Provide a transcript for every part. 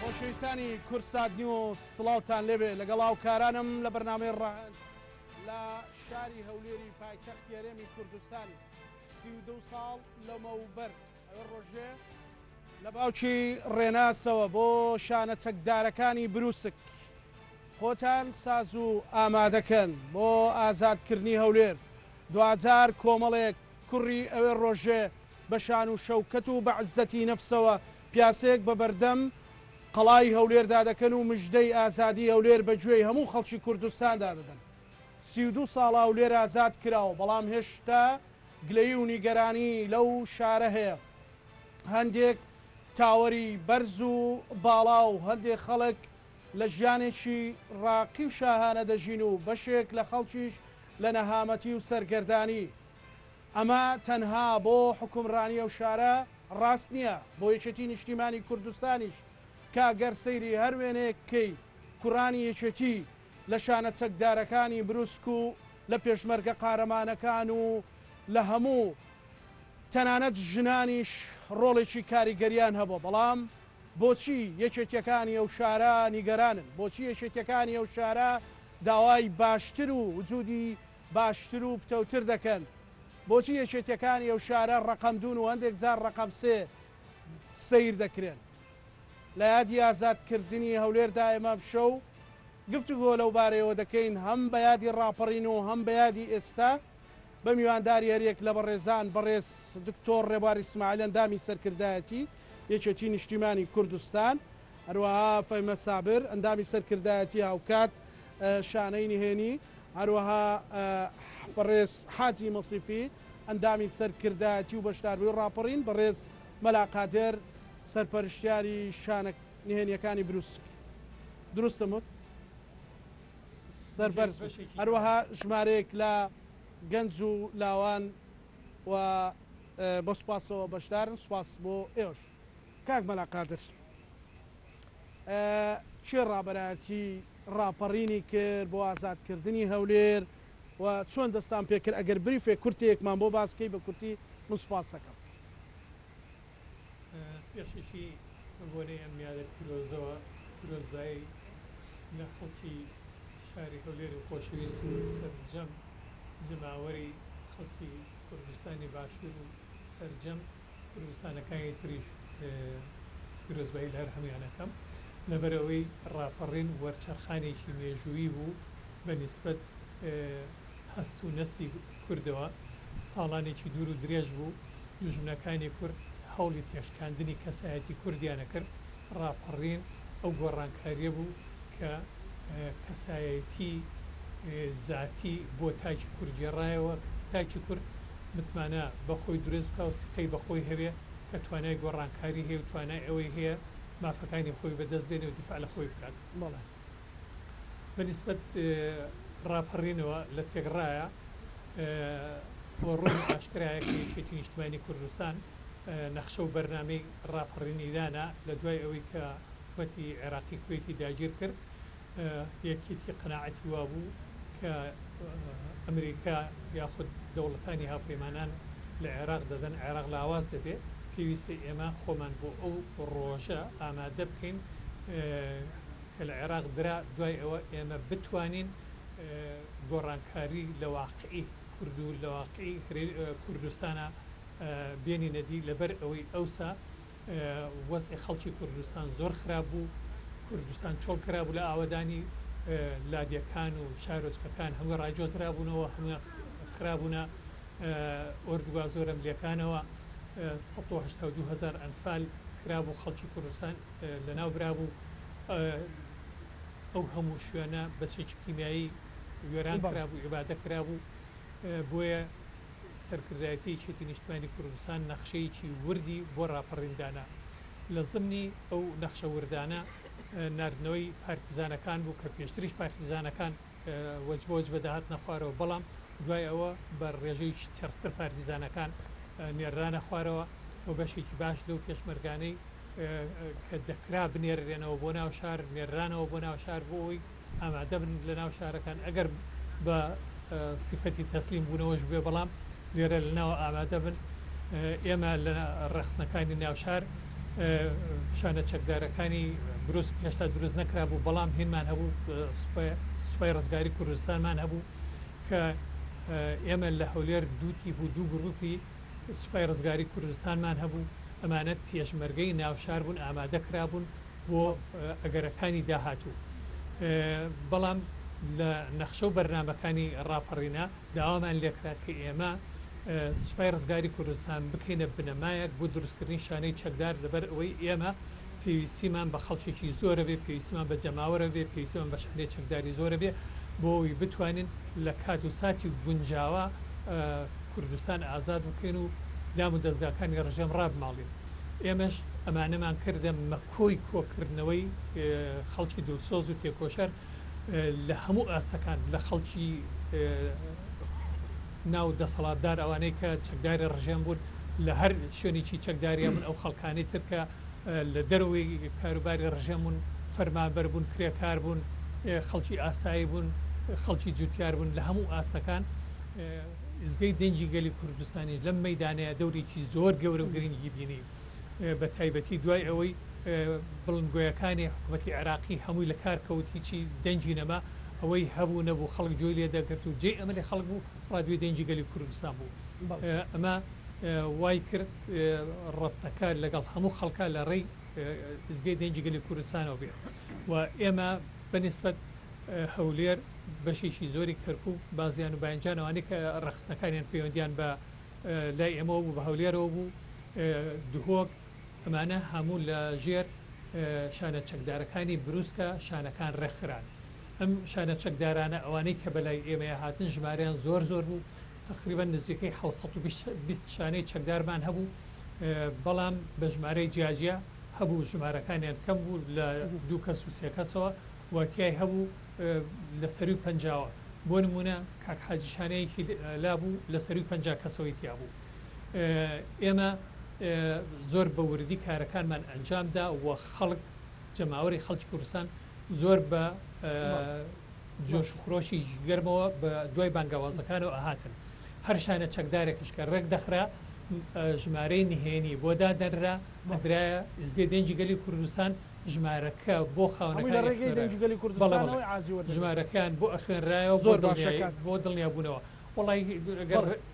خۆشەویستانی کورسات نیوز سڵاوتان لێبێ لەگەڵ هاوکارانم لە بەرنامەی ڕاهەند لە شاری هەولێری پایتەختی هەرێمی کوردستانی 32 ساڵ لەمەوبەر ئەوە ڕۆژێ لە باوکی ڕێناسەوە بۆ شانە چەکدارەکانی بروسک خۆتان ساز و ئامادەکەن بۆ ئازادکردنی هەولێر دوجار کۆمەڵێک کوڕی ئەوێ ڕۆژێ بە شان و شەوکەت و بە عزەتی نەفسەوە پیاسێک بە بەردەم قەڵای هەولێردا دەکەن و مژدەی ئازادی هەولێر بەگوێی هەموو خەڵکی کوردستاندا دەدەن. 32 ساڵ هەولێر ئازاد کراوە بەڵام هێشتا گلەیی و نیگەرانی لەو شارە هەیە. هەندێک تاوەری بەرز و باڵا و هەندێک خەڵک لە ژیانێکی ڕاقی و شاهانە دەژین و بەشێک لە خەڵکیش لە نەهامەتی و سەرگەردانی. ئەمە تەنها بۆ حکومڕانی ئەو شارە ڕاست نییە، بۆ یەکێتی نیشتیمانی کوردستانیش کاگەر سەیری هەر وێنەیەکەی کوڕانی یەکێتی لە شانە چەکدارەکانی بروسک و لە پێشمەرگە قارەمانەکان و لە هەموو تەنانەت ژنانیش ڕۆڵێکی کاریگەریان هەبوو. بەڵام بۆچی یەکێتیەکانی ئەو شارە نیگەرانن؟ بۆچی یەکێتیەکانی ئەو شارە داوای باشتر و وجودی باشتر و پتەوتر دەکەن؟ بۆچی یەکێتیەکانی ئەو شارە ڕقەم دوون و هەندێک جار ڕقەم سێ سیر دەکرێن؟ لە یادی ئازادکردنی هەولێردا ئێمە بشە و گفتوگۆ لەو بارەیەوە دەکەین، هەم بە یادی ڕاپەڕین و هەم بە یادی ئێستا بە میوانداری هەرێک لە بەڕێزان بەڕێز دکتۆر ڕێبوار ئیسماعیل ئەندامی سەرکردایەتی یەکێتی نیشتیمانی کوردستان، هەروەها فەیمە سابر ئەندامی سەرکردایەتی هاوکات شانەی نهێنی، هەروەها بەڕێز حاجی مەسیفی ئەندامی سەرکردایەتی و بەشداربووی ڕاپەڕین، بەڕێز مەلا قادر سەرپەرشتیاری شانە نهێنیەکانی بروسک. دروستمت سەربەرز، هەروەها ژمارەیەک لە گەنج و لاوان و بۆ سوپاسەوە بەشدارن. سوپاس بۆ ئێوەش. کاک مەلا قادر، چێ ڕابەرایەتی ڕاپەڕینی کرد بۆ ئازادکردنی هەولێر و چۆن دەستان پێکرد؟ ئەگەر بریفێ کورتێکمان بۆ باسکەی بە کورتی من سوپاس دەکەم. پێششی بۆنەی ئەم یادە پیرۆزەوە پیرۆزبایی لە خەڵکی شاری هەولێر و خۆشەویست و سەرجەم جەماوەری خەڵکی کوردستانی باشوور و سەرجەم کوردستانەکانی تریش پیرۆزبایی لە هەر هەمویانەکەم لەبەرەوەی ڕاپەڕین وەرچەرخانێکی مێژووی بوو بە نیسبەت هەست و نەستی کوردەوە. ساڵانێکی دوور و درێژ بوو دوژمنەکانی کورد هەوڵی تێشکاندنی کەسایەتی کوردیانە کرد. ڕاپەڕین ئەو گۆڕانکاریە بوو کە کەسایەتی زاتی بۆ تاکی کورد گێڕایەوە. تاکی کورد متمانە بەخۆی دروست بکە و سقەی بەخۆی هەبێ کە توانای گۆڕانکاری هەیە و توانای ئەوەی هەیە مافەکانی خۆی بەدەست بێنێ و دیفاع لە خۆی بکات. بەنسبەت ڕاپەڕینەوە لە تێگڕایە بۆ ڕووی ئاشکرایە کە یەکێتی نیشتیمانی کوردستان نەخشە و بەرنامەی ڕاپەڕینیدانە لە دوای ئەوەی کە حکومەتی عێراقی کوێتی داگیر کرد. یەکێتی قەناعەتی وا بوو کە ئەمریکا یاخود دەوڵەتانی هاوپەیمانان لە عێراق دەدەن، عێراق لاواز دەبێت، پێویستە ئێمە خۆمان بۆ ئەو ڕۆژە ئامادە بکەین کە لە عێراق درا، دوای ئەوە ئێمە بتوانین گۆڕانکاری لە واقعی کورد و لە واقعی کوردستانە بێنی نەدی. لەبەر ئەوەی ئەوسا وەزعی خەڵکی کوردستان زۆر خراپ بوو، کوردستان چۆڵ کرابوو لە ئاوەدانی لادیەکان و شارۆچکەکان هەموو ڕاجۆزرابوونەوە، هەموو خرابوونە ئۆردوگا زۆرە ملیەکانەوە. 182,000 ئەنفال کرابوو خەڵکی کوردستان لەناو برابوو. ئەو هەموو شوێنە بەچێکی کیمیایی وێران کرابوو، عیبادە کرابوو. بۆیە سەرکردایەتی یەکێتی نیشتیمانی کوردستان نەخشەیەکی وردی بۆ ڕاپەڕیندانە. لە ضمنی ئەو نەخشە وردانە ناردنەوەی پارتیزانەکان بوو کە پێشتریش پارتیزانەکان وەجبۆج بەداهات نەخوارەوە، بەڵام دوای ئەوە بە ڕێژەیەکی چەرتر پارتیزانەکان نێرانە خوارەوە و بەشێکی باش لەو پێشمەرگانەی کە دەکرا بنێرێنەوە بۆ ناو شار نێرانەوە بۆ ناو شار بۆ ئەوی ئامادە بن لە ناو شارەکان ئەگەر بە سیفەتی تەسلیم بوونەوەش بێ، بەڵام لێرە لەناو ئامادە بن. ئێمە لە ڕەخسنەکانی ناوشار شانە چەکدارەکانی دروست هێشتا دروست نەکرا بوو بەڵام هێنمان هەبوو سوپای ڕزگاری کوردستانمان هەبوو کە ئێمە لە هەولێر دووتی بوو دوو گروپی سوپای ڕزگاری کوردستانمان هەبوو ئەمانەت پێشمەرگەی ناوشار بوون ئامادەکرا بوون بۆ ئەگەرەکانی داهاتوو بەڵام لە نەخشە و بەرنمەکانی ڕاپەڕینا داوامان لێکرا کە ئێمە سوپای ڕزگاری کوردستان بکەینە بنەمایەک بۆ دروستکردنی شانەی چەکدار لەبەر ئەوەی ئێمە پێویستیمان بە خەڵکێکی زۆرە بێ پێویستیمان بە جەماوەرە بێ پێویستیمان بە شانەی چەکداری زۆرە بێ بۆ ئەوی بتوانین لە کات و ساتی گونجاوە کوردستان ئازاد بکەین و لام و دەستگاکانی ڕژێم ڕابماڵین ئێمەش ئەمانەمان کردە مەکۆی کۆکردنەوەی خەڵکی دڵسۆز و تێکۆشەر لە هەموو ئاستەکان لە خەڵکی ناو دەسەڵاتدار ئەوانەی کە چەکداری ڕژێم بوون لە هەر شوێنێکی چەکداریە بوون ئەو خەڵکانی ترکە لە دەروی کاروباری ڕژێمون فەرمانبەر بوون کرێکار بوون خەڵکی ئاسایی بوون خەڵکی جوتیار بوون لە هەموو ئاستەکان ئزگەی دەنجی گەلی کوردستانی لەم مەدانەیە دەورێکی زۆر گەورە و گرنگی بینی بە تایبەتی دوای ئەوەی بڵندگۆیەکانی حکوومەتی عێراقی هەمووی لە کارکەوت هیچی دەنجی نەما ئەوەی هەبوو نەبوو خەڵک جۆی لێ دەگرت و جێ ئەمە لێ خەڵک بوو ڕادوی دەنجی گەلی کوردستان بوو ئەمە وای کرد ڕەبتەکە لەگەڵ هەموو خەڵکە لە ڕێی ئزگەی دەنجی گەلی کوردستانەوە بێت و ئێمە بەنسبەت هەولێر بەشێکی زۆری کەرکوو بازیان و باەنجانەوانی کە ڕخستەکانیان پەیوەندیان بە لای ئێمەوە بوو بە هەولێرەوە بوو دهۆک ئەمانە هەموو لە ژێر شانە چەکدارەکانی بروسکە شانەکان ڕێکخران ئەم شانە چەکدارانە ئەوانەی کە بەلای ئێمەیە هاتن ژمارەیان زۆر زۆر بوو تقریبا نزیکەی 720 شانەی چەکدارمان هەبوو بەڵام بە ژمارەی جیاجیا هەبوو ژمارەکانیان کەم بوو لە 2 کەس و 3 کەسەوە واتیای هەبوو لە سەروی پەنجاوە بۆ نمونە کاک حاجی شانەیەکی لابوو لە سەروی 50 کەسەوەی تیا بوو ئێمە زۆر بە وردی کارەکانمان ئەنجامدا و خەڵک جەماوەری خەڵکی کوردستان زۆر بە جۆش و خۆشی گەرمەوە بە دوای بانگاوازەکانەوە ئاهاتن هەر شانە چەکدارێکش کە ڕێک دەخرا ژمارەی نهێنی بۆ دادەنرا ئەدرایە ئزگەی دەنجی گەلی کوردستان ژمارەکە بۆ خاونەکان ژمارەکان بۆ ئەخوێنرایەوە زۆر بۆ دڵنیا بوونەوە وڵی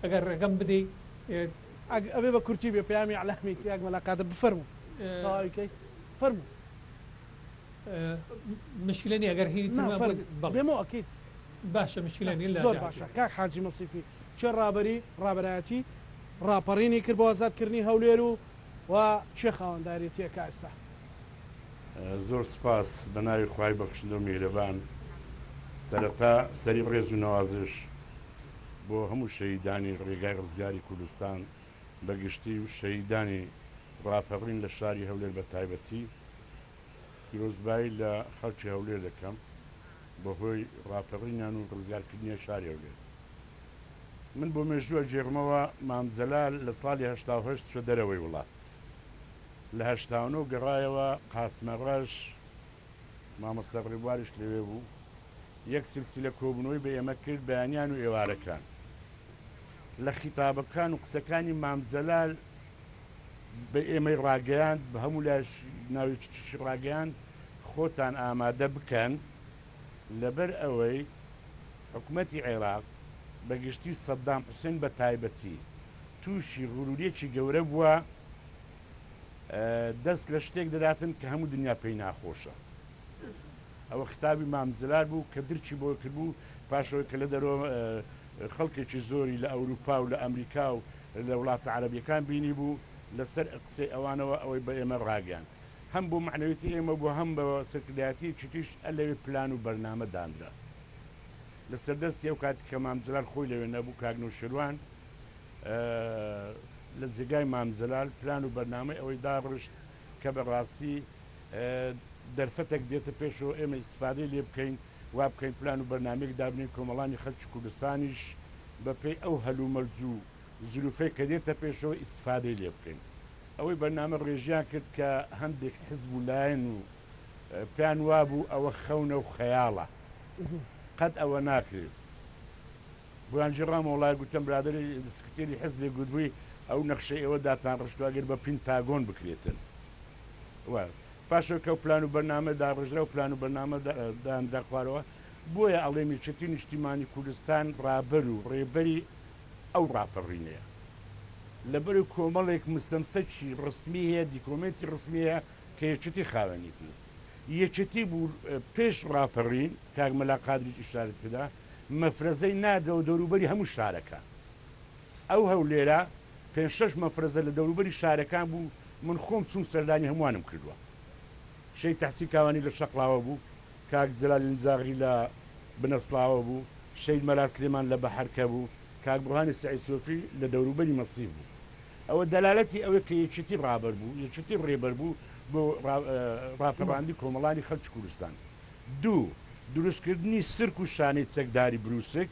ئەگەر ڕێگەم بدەیت ئەبێ بە کورتی بێ پامی علامی یاک مەلاقاتە بفەرمو فەرمو مشکلەنی ئەگەر هی بێمەوە ئەکەیت باشە مشکلەنی لە زۆر باشە کاک حاجی مەسیفی چێ ڕابەری ڕابەرایەتی ڕاپەڕینی کرد بۆ ئازادکردنی هەولێر و چێ خاوەنداریەتیەکە ئێستا زۆر سپاس بە ناوی خوای بەخشندە و میهرەبان سەرەتا سەری ڕێز و نەوازش بۆ هەموو شەهیدانی ڕێگای ڕزگاری کوردستان بەگشتی و شەهیدانی ڕاپەڕین لە شاری هەولێر بە تایبەتی پیرۆزبایی لە خەڵکی هەولێر دەکەم بەهۆی ڕاپەڕینیان و ڕزگارکردنی شاری هەولێر من بۆ مێژووە جێڕمەوە مامزەلال لە ساڵی 1970 چوە دەرەوەی وڵات لە 1970 گەڕایەوە قاسمەڕەش مامۆستا ڕێبواریش لەوێ بوو یەک سلسلە کۆبوونەوەی بە ئێمە کرد بەیانیان و ئێوارەکان لە خیتابەکان و قسەکانی مامزەلال بە ئێمەی ڕاگەیاند بە هەموو لاش ناوی ڕاگەیاند خۆتان ئامادە بکەن لەبەر ئەوەی حکوومەتی عێراق بەگشتی سەدام حوسێن بە تایبەتی تووشی غوروریەکی گەورە بووە دەست لە شتێک دەداتن کە هەموو دنیا پێی ناخۆشە ئەوە خیتابی مامزەلال بوو کە درچی بۆ کردبوو پاشەوەی کە لە دەرەوە خەڵکێکی زۆری لە ئەوروپا و لە ئەمریکا و لە وڵاتە عەرەبیەکان بینی بوو لەسەر قسەی ئەوانەوە ئەوەی بە ئێمە ڕاگەیان هەم بۆ معنەویەتی ئێمە بوو هەم بە سەرکردایەتی چیتیش ئەلەوێ پلان و بەرنامە دانرا لە سەردەستی ئەو کاتی کە مامزەلال خۆی لەوێ نەبوو کاگنۆشیروان لە جێگای مامزەلال پلان و بەرنامەی ئەوەی داڕشت کە بەڕاستی دەرفەتێک دێتە پێشەوە ئێمە ئیستفادەی لێ بکەین وا بکەین پلان و بەرنامەیەک دابنین کۆمەڵانی خەڵکی کوردستانیش بەپێی ئەو هەلومەرج و زلوفەی کە دێتە پێشەوە ئیستفادەی لێ بکەین ئەوەی بەرنامە ڕێژیان کرد کە هەندێک حزب و لایەن و پێیان وابوو ئەوە خەونە و خەیاڵە قەت ئەوە ناکرێت بۆیان ژێڕام وڵای گوتم برادری سکرتێری حزبێک گوتبووی ئەو نەخشەی ئێوە داتان ڕشتواگەر بە پینتاگۆن بکرێتن پاشەوە کە و پلان و بەرنامە داڕژرا و پلان و بەرنامە داندا خوارەوە بۆیە ئەڵێ میلچەتی نیشتیمانی کوردستان ڕابەر و ڕێبەری ئەو ڕاپەڕینەیە لەبەر و کۆمەڵێک مستەمسەکی ڕسمی هەیە دیکۆمنتی ڕسمی هەیە کە یەکێتی خاوەنیتی یەکێتی بوو پێش ڕاپەڕین کاک مەلا قادری ئیشارەت کردا مەفرەزەی نادەوە دەوروبەری هەموو شارەکان ئەو هەولێرە 5-6 مەفرەزە لە دەوروبەری شارەکان بوو من خۆم چوم سەردانی هەمووانم کردووە شەی تەحسی کاوانی لە شەقڵاوە بوو کاک جەلال نزاغی لە بنەسڵاوە بوو شەید مەلا سلێمان لە بەحەرکە بوو کاک بڕهانی سەعید سۆفی لە دەوروبەری مەسیف بوو ئەوە دەلالەتی ئەوەی کە یەکێتی ڕابەر بوو یەکێتی ڕێبەر بوو بۆ ڕاپەڕاندی کۆمەڵانی خەڵکی کوردستان دوو دروستکردنی سرک و شانەی چەکداری بروسک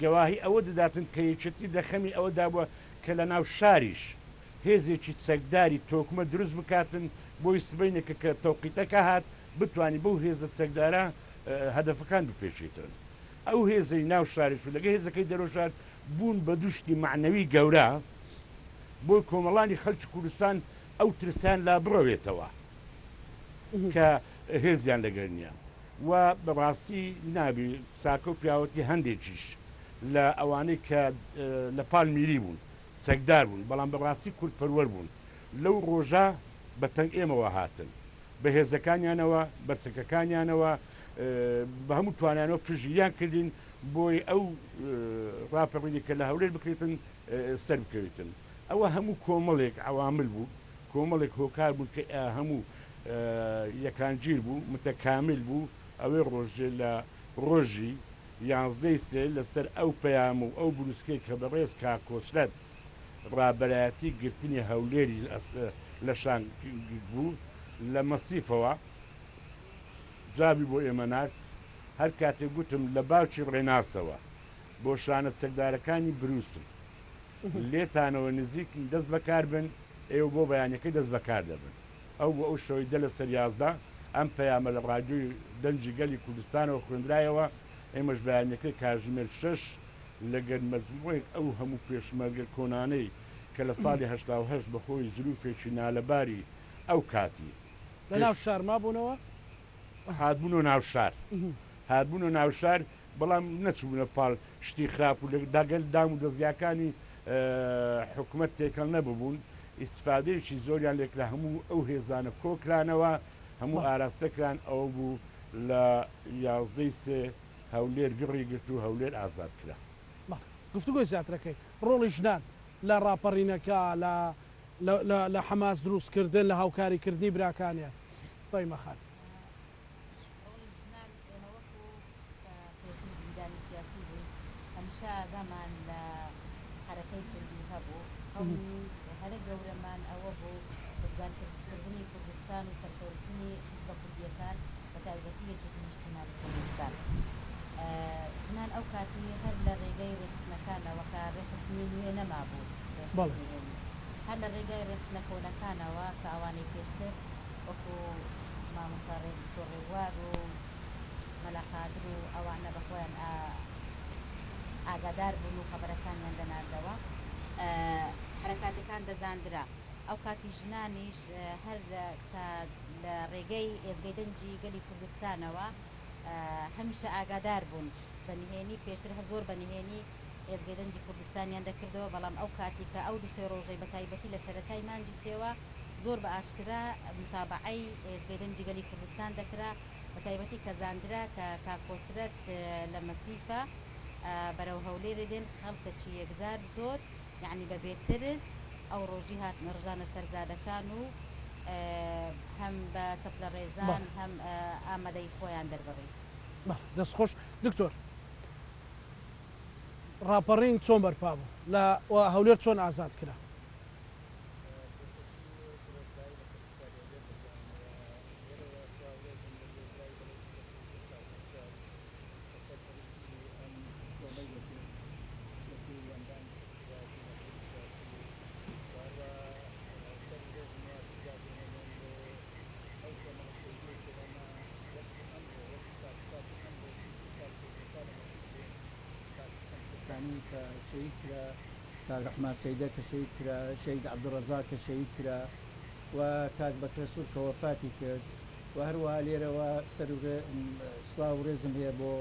گەواهی ئەوە دەداتن کە یەکێتی دەخەمی ئەوەدا بووە کە لە ناو شاریش هێزێکی چەکداری تۆکمە دروست بکاتن بۆی سبەینێکە کە تەوقیتەکە هات بتوانانی بەو هێزە چەکدارە هەدەفەکان بپێشێتن ئەو هێزەی ناو شاریش و لەگە هێزەکەی دەرۆشار بوون بە دوشتی معنەوی گەورە بۆی کۆمەڵانی خەڵکی کوردستان ئەو ترسیان لا بڕەوێتەوە کە هێزیان لەگەر نییە و بەڕاستی نابی ساکە و پیاوەتی هەندێکیش لە ئەوانەی کە لە پاڵ میری بوون چەکدار بوون بەڵام بەڕاستی کورتپەروەەر بوون لەو ڕۆژە بە تەنگ ئێمەوە هاتن بە هێزەکانیانەوە بەرچەکەکانیانەوە بە هەموو توانیانەوە پژگیریان کردین بۆی ئەو ڕاپەڕینی کە لە هەولێر بکرێتن سەر بکەوێتن ئەوە هەموو کۆمەڵێک عوامل بوو کۆمەڵێک هۆکار بوون کە هەموو یەکانگیر بوو متەکامل بوو ئەوەی ڕۆژێ لە ڕۆژی 11 سێ لەسەر ئەو پەیام و ئەو بروسکەی کە بەڕێز کاکۆسرەت ڕابەرایەتی گرتنی هەولێری لە شان بوو لە مەسیفەوە جابی بۆ ئێمەنات هەر کاتێک گوتم لە باوکی ڕێناسەوە بۆ شانە چەکدارەکانی بروسم لێتانەوە نزیک دەست بەکار بن ئێوە بۆ بەیانەکەی دەست بەکار دەبن ئەو بۆ ئەو شەوەی دە لە سەر 11 ئەم پەیامە لە ڕادیۆی دەنجی گەلی کوردستانەوە خوێندرایەوە ئێمەش بەیانەکەی کاژمێر 6 لەگەر مەجموعەیەک ئەو هەموو پێشمەرگە کۆنانەی کە لە ساڵی 1970 بەخۆی زروفێکی نالەباری ئەو کاتی لە ناو شار مابوونەوە هاتبوون و ناو شار هاتبوون و ناو شار بەڵام نەچوونە پاڵ شتی خراپ و داگەل دام و دەستگاکانی حکوومەت تێکەڵ نەببوون ئیسفادەیەکی زۆریان لێک لە هەموو ئەو هێزانە کۆکرانەوە هەموو ئاراستەکران ئەوە بوو لە 11 سێ هەولێر گڕی گرت و هەولێر ئازاد کرا گفتوگۆی زیاترەکەی ڕۆڵی ژنان لە ڕاپەڕینەکە لە حەماس دروستکردن لە هاوکاریکردنی براکانیان فەیمەخان هەمیشە ئاگامان لە حرەکەی کوردی هەبوو هەرە گەورەمان ئەوە بوو بزگانکردنی کوردستان و سەرکەوتنی حیزبە کوردیەکان بە تایبەتی یەکێتی نیشتیمانی کوردستان ژنان ئەو کاتی هەر لە ڕێگەی ڕێخستنەکانەوە کە ڕێخستنی نوێ نەما بوو هەر لە ڕێگای ڕێخستنە کۆنەکانەوە کە ئەوانەی پێشتر وەکو مامۆستا ڕێوار و مەلاقادر و ئەوانە بەخۆیان ئاگادار بوون و خەبەرەکانیان دەناردەوە حرەکاتەکان دەزاندرا ئەو کاتی ژنانیش هەر لە ڕێگەی ئێزگەی دەنجی گەلی کوردستانەوە هەمیشە ئاگادار بوون بەنهێنی پێشتر زۆر بەنهێنی ئێزگەی دەنجی کوردستانیان دەکردەوە بەڵام ئەو کاتی کە ئەو دوسێ ڕۆژەی بە تایبەتی لە سەرەتای مانجی سێوە زۆر بە ئاشکرا متابعەی ئێزگەی دەنجی گەلی کوردستان دەکرا بە تایبەتی کە زاندرا کە کاکۆسرەت لە مەسیفە بەرەو هەولێرە دێن خەڵکەکی یەکجار زۆر یعنی بە بێترس ئەو ڕۆژی هاتنە ڕژانە سەرجادەکان و هەم بە چەپلە ڕێزان هەم ئامادەی خۆیان دەربڕی دەستخۆش دکتۆر ڕاپەڕین چۆن بەرپا بوو لە هەولێر چۆن ئازاد کرا کە شەهید کرا کاک ڕەحمان سەیدە کە شەهید کرا شەهید عەبدوڕەزاق کە شەهید کرا و کاک بەکرەسوور کە وەفاتی کرد و هەروەها لێرەوە سڵاو و ڕێزم هەیە بۆ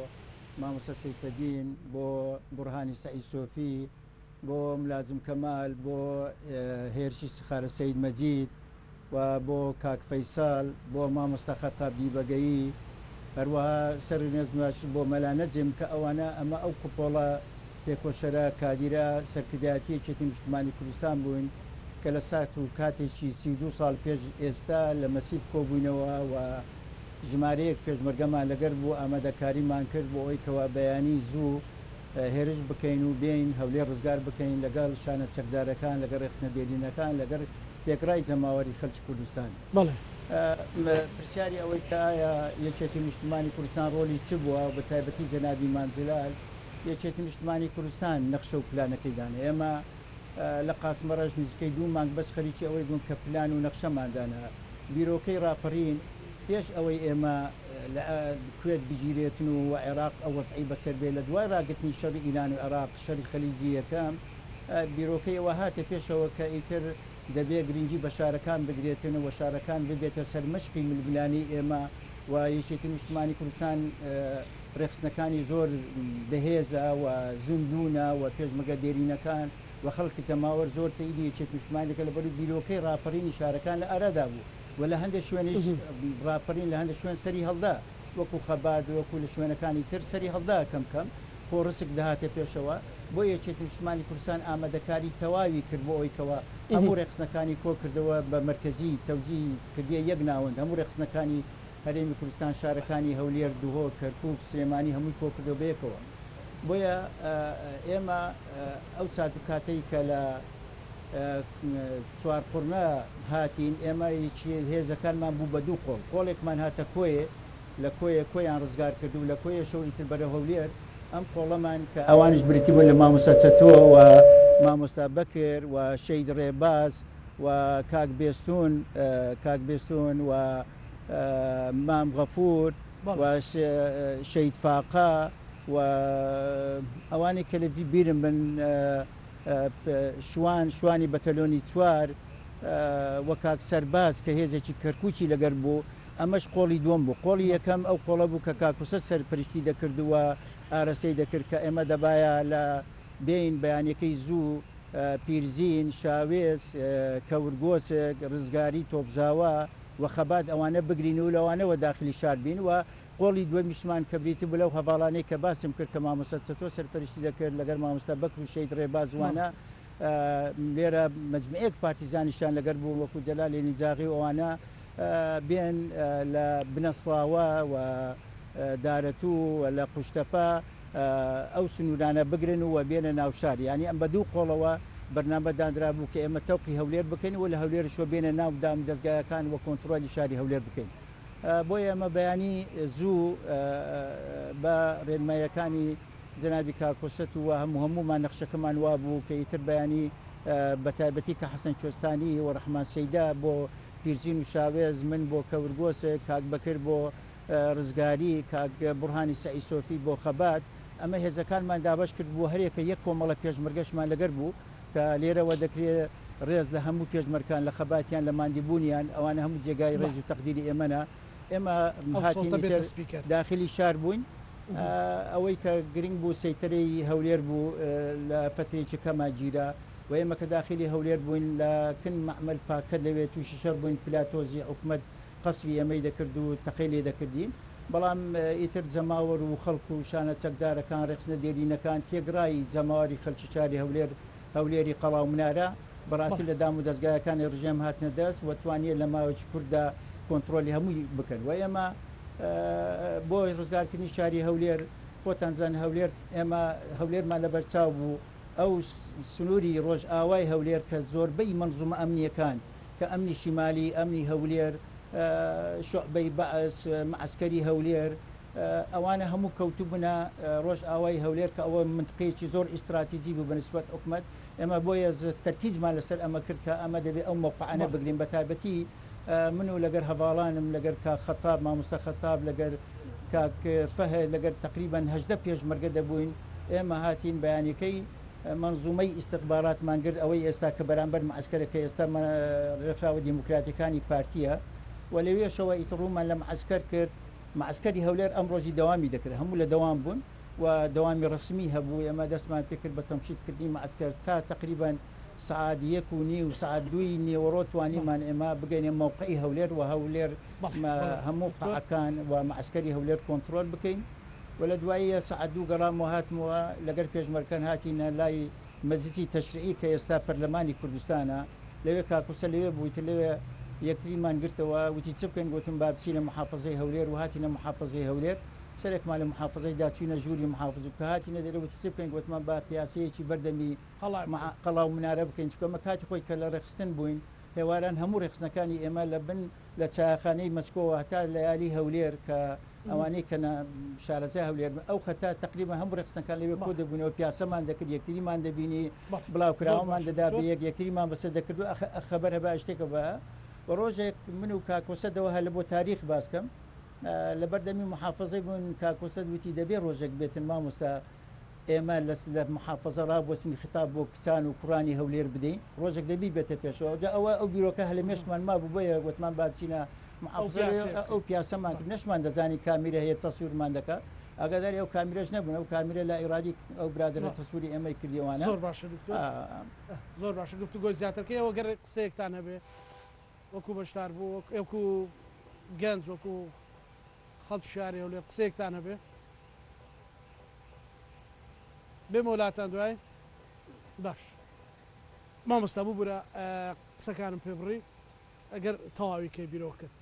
مامۆستا سەیفەدین، بۆ بورهانی سەعید سۆفی، بۆ ملازم کەمال، بۆ هێرشی سخارە سەید مەجید و بۆ کاک فەیساڵ، بۆ مامۆستا خەتاب دیبەگەیی، هەروەها سەر نێز نوێش بۆ مەلانەجم کە ئەوانە ئەمە ئەو کوپۆڵە تێکۆشەرە کادیرە سەرکردایەتی یەکێتی نیشتیمانی کوردستان بووین کە لە سات و کاتێکی 32 ساڵ پێش ئێستا لە مەسیف کۆبووینەوە و ژمارەیەک پێشمەرگەمان لەگەر بوو ئامادەکاریمان کرد بۆ ئەوەی کەوا بەیانی زوو هێرش بکەین و بین هەولێر ڕزگار بکەین لەگەڵ شانە چەکدارەکان، لەگەر ڕێخستنە دێرینەکان، لەگەر تێکرای جەماوەری خەڵکی کوردستان. پرسیاری ئەوەی کە ئایا یەکێتی نیشتیمانی کوردستان ڕۆلی چ بووە بە تایبەتی جەنابی مانجلال یەکێتی نیشتیمانی کوردستان نەخشە و پلانەکەیدانە. ئێمە لە قاسمەڕەش نزیکەی 2 مانگ بەس خەریکی ئەوەی بوون کە پلان و نەخشەماندانە بیرۆکەی ڕاپەڕین پێش ئەوەی ئێمە کوێت بگیرێتن و عێراق ئەو وەزعی بەسەر بێ لە دوای ڕاگرتنی شەڕی ئیران و عێراق شەڕی خەلیجی یەکەم بیرۆکەی ئەوە هاتە پێشەوە کە ئیتر دەبێ گرنگی بە شارەکان بگرێتن و شارەکان ببێتە سەرمەشقی ململانی ئێمە و یەکێتی نیشتیمانی کوردستان ڕێخستنەکانی زۆر بەهێزە و زیندونە و پێشمەرگە دێرینەکان و خەڵکی جەماوەر زۆر تەیدی یەکێتی نیشتیمانیەکە لەبەر بیرۆکەی ڕاپەڕینی شارەکان لە ئارادا بوو و لە هەندێک شوێنش ڕاپەڕین لە هەندێک شوێن سەری هەڵدا وەکو خەبات وەکو لە شوێنەکانی تر سەری هەڵدا کەم کەم خۆڕسک داهاتە پێشەوە بۆ یەکێتی نیشتیمانی کوردستان ئامادەکاری تەواوی کرد بۆ ئەوەیکەوە هەموو ڕێخستنەکانی کۆ کردەوە بە مرکزی تەوجی کردیە یەک ناوەند هەموو ڕێخستنەکانی هەرێمی کوردستان شارەکانی هەولێر، دوهۆ، کەرکووک، سلێمانی هەمووی کۆ کردەوە بەیەکەوە. بۆیە ئێمە ئەو سات و کاتەی کە لە چوارقڕنە هاتین ئێمە هێزەکانمان بوو بە 2 قۆڵ، قۆڵێکمان هاتە کۆیە لە کۆیان ڕزگار کرد و لە کۆیە شەوری تر بەرە هەولێر ئەم قۆڵەمان کە ئەوانش بریتی بوو لە مامۆستا چەتۆ و مامۆستا بەکر و شەید ڕێباز و کاک بێستون و مام غەفور و شەید فاقا و ئەوانێک کە لە بیرم بن شوانی بەتەلۆنی 4 وە کاک سەرباز کە هێزێکی کەرکووکی لەگەر بوو ئەمەش قۆڵی دووەم بوو. قۆڵی یەکەم ئەو قۆڵە بوو کە کاکوسە سەرپەرشتی دەکردووە ئارەسەی دەکرد کە ئێمە دەبایە لە بین بەیانەکەی زوو پیرزین، شاوێز، کەورگۆسک، ڕزگاری تۆپزاوە و خەبات ئەوانە بگرین و لەوانەوە داخلی شار بین و قۆڵی دوای میشمان کە بریتی بوو لەو هەواڵانەی کە باسم کرد کە مامۆستا چەتۆ سەرپەرشتی دەکرد لەگەر مامۆستا بەکر و شەید ڕێبازوانە لێرە مەجموعەیەک پارتیزانیشان لەگەر بوو وەکو جەلالی نیجاغی ئەوانە بێن لە بنەسڵاوە و دارەتوو لە قوشتەپە ئەو سنوورانە بگرن و بێنە ناوشار. ینی ئەم بە 2 قۆڵەوە بەرنامە دانرا بوو کە ئێمە تەوقی هەولێر بکەین و لە هەولێرشەوە بێنە ناو دام دەستگایەکان و کۆنتترۆلی شاری هەولێر بکەین. بۆیە ئەمە بەیانی زوو بە ڕێنمایەکانی جەنابی کاکۆسەت و هەمومان نەخشەکەمان وا بوو کە ئیتر بەیانی بە تایبەتی کە حەسەن کوێستانی و ڕەحمان سەیدا بۆ پیرزین و شاوێز، من بۆ کەورگۆسێک، کاک بەکر بۆ ڕزگاری، کاک بورهانی سەعید سۆفی بۆ خەبات ئەمە هێزەکانمان دابش کرد بۆ هەرێکە یەک کۆمەڵە پێشمەرگەشمان لەگەر بوو کە لێرەوە دەکرێت ڕێز لە هەموو پێشمەرکان لە خەباتیان لە ماندیبوونیان ئەوانە هەموو جێگای ڕێز و تەقدیری ئێمەە. ئێمە هاتین داخلی شار بووین ئەوەی کە گرنگ بوو سەیتەرەی هەولێر بوو لە فترێکی کەماگیرە و ئێمە کە داخلی هەولێر بووین لە کن مەعمەل پاکە لەوێت تووشی شەڕ بووین پلاتۆزی حکومەت قەسبی ئەمەی دەکرد و تەقەی لێ دەکردین بەڵام ئیتر جەماوەر و خەڵک و شانە چەکدارەکان ڕێخستنە دێرینەکان تێگرایی جەماوەری خەڵکی شاری هەولێری قەڵاو منارە بەڕاستی لە دام و دەستگایەکانی ڕژێم هاتنە دەست و توانیە لە ماوەی کووردا کۆنتترۆلی هەمووی بکەن و ئێمە بۆ ڕزگارکردنی شاری هەولێر خۆتانزان هەولێر ئێمە هەولێرمان لە بەرچاو بوو ئەو سنووری ڕۆژ ئاوای هەولێر کە زۆربەی منزومە ئەمنیەکان کە ئەمنی شیمالی ئەمنی هەولێر شعبەی بەعس معسکەری هەولێر ئەوانە هەموو کەوتوبوونە ڕۆژ ئاوای هەولێر کە ئەوە منطقەیەکی زۆر ئیستراتیجی بوو بەنسبەت حکومەت ئێمە بۆیە تەرکیزمان لەسەر ئەمە کرد کە ئەمە دەبێت ئەو موقعانە بگرین بە تایبەتی من و لەگەر هەواڵانم لەگەر کاک خەتاب مامۆستا خەتاب لەگەر کاک فەهد لەگەر تقریبا 18 پێشمەرگە دەبووین ئێمە هاتین بەیانەکەی منزومەی ئیستخباراتمان کرد ئەوەی ئێستا کە بەرامبەر معسکەرەکە ئێستا ڕێکخراوە دیموکراتیەکانی پارتیە و لەوێشەوە ئیتڕوومان لە معسکەر کرد معسکەری هەولێر ئەم ڕۆژی داوامی دەکرد هەموو لە دەوام بوون و دەوامی ڕسمی هەبوو ئێمە دەستمان پێکرد بە تەمشیدکردنی معسکەر تا تقریبان سعات 1:30 و سعات 2 نیوەڕۆ توانیمان ئێمە بگەینە مووقعی هەولێر و هەولێر هەموو قاعەکان و معسکەری هەولێر کۆنتترۆل بکەین و لە دواییە سعات 2 گەڕامەوە هاتمەوە لەگەر پێشمەرکەن هاتیینە لای مەجلیسی تەشریعی کە ئێستا پەرلەمانی کوردستانە لەوێ کاکوسە لەوێ بوویتە لەوێ یەکتریمان گرتەوە وتی چ بکەین گوتم با بچینە محافظەی هەولێر و هاتیینە محافظەی هەولێر سەرێکمان لە محافظەی داچوینە ژووری محافظ کە هاتیینە دەرەوەتی چ بکەین گوتمان با پیاسەیەکی بەردەمی قەڵاو منارە بکەین چکەمە کاتی خۆی کە لە ڕێخستن بووین هێواران هەموو ڕێخستنەکانی ئێمە لە بن لە چاخانەی مەسکۆوە هەتا لە یاری هەولێر کە ئەوانەی کە شارەزای هەولێر ئەو خەتا تقریبا هەموو ڕێخستنەکان لەوێ کۆ دەبوونەوە پیاسەمان دەکرد یەکتریمان دەبینی بڵاوکراوەمان دەدا بە یەکتریمان بەسەر دەکرد و خەبەر هەبا شتێکە بە ڕۆژێک من و کاکۆسەدەوە هە لە بۆ تاریخ باسکەم لە بەردەمی محافظەی بوون کاکۆسەد وتی دەبێ ڕۆژێک بێتن مامۆستا ئێمە لە محافظە ڕابوەسنی خطاب بۆ کچان و کوڕانی هەولێر بدەین ڕۆژێک دەبی بێتە پێشەوە ئەوە ئەو بیرۆکە هە لە مێشتمان ما بوو بۆیە گوتمان باچینە ئەو پیاسەمان کرد نەشمان دەزانی کامیرە هەیە تەسوورمان دەکات ئەگەداری ئەو کامیرەش نەبوون ئەو کامیرە لە ئیرادی ئەو برادرە تەسووری ئێمەی کردیوانە زۆر باشە زۆر باشە گفتوگۆی زیاترکەی ئەوە گەر قسەیەکتان هەبێ وەکو بەشدار بوو وەکو گەنج وەکو خەڵکی شاری هەولێر قسەیەکتان هەبێ بێمە وڵاتان دوای باش مامۆستا بوو بورە قسەکانم پێ بڕی ئەگەر تەواوی کەی بیرۆکرد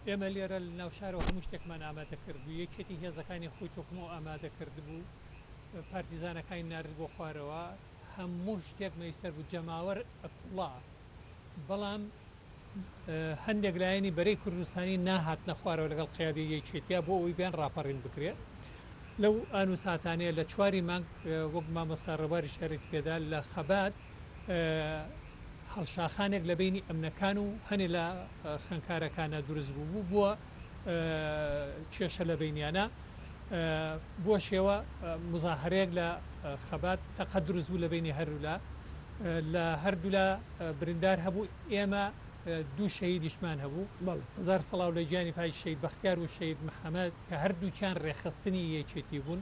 ئێمە لێرە لە ناو شارەوە هەموو شتێکمان ئامادە کرد بوو یەکێتی هێزەکانی خۆی تۆکمەوە ئامادە کرد بوو پارتیزانەکانی نارد بۆ خوارەوە هەموو شتێک مەیسەر بوو جەماوەر ئەکوڵا بەڵام هەندێک لایەنی بەرەی کوردستانی ناهات نەخوارەوە لەگەڵ قیادی یەکێتیا بۆ ئەوی بیان ڕاپەڕین بکرێت لەو ئانوساتانەیە لە 4 مانگ وەک مامۆستا ڕێبواری شارێتی پێدا لە خەبات هەڵشاخانێک لە بینی ئەمنەکان و هەنێ لە خوێندکارەکانە دروست بوو بووە کێشە لە بینیانە بۆ شێوە مزاهرەیەک لە خەبات تەقە دروست بوو لە بینی هەرولا لە هەردوو لە بریندار هەبوو ئێمە دوو شەهیدیشمان هەبوو هزار سەڵاو لە گیانی پای شەید بەختیار و شەید محەممەد کە هەردووچیان ڕێخستنی یەکێتی بوون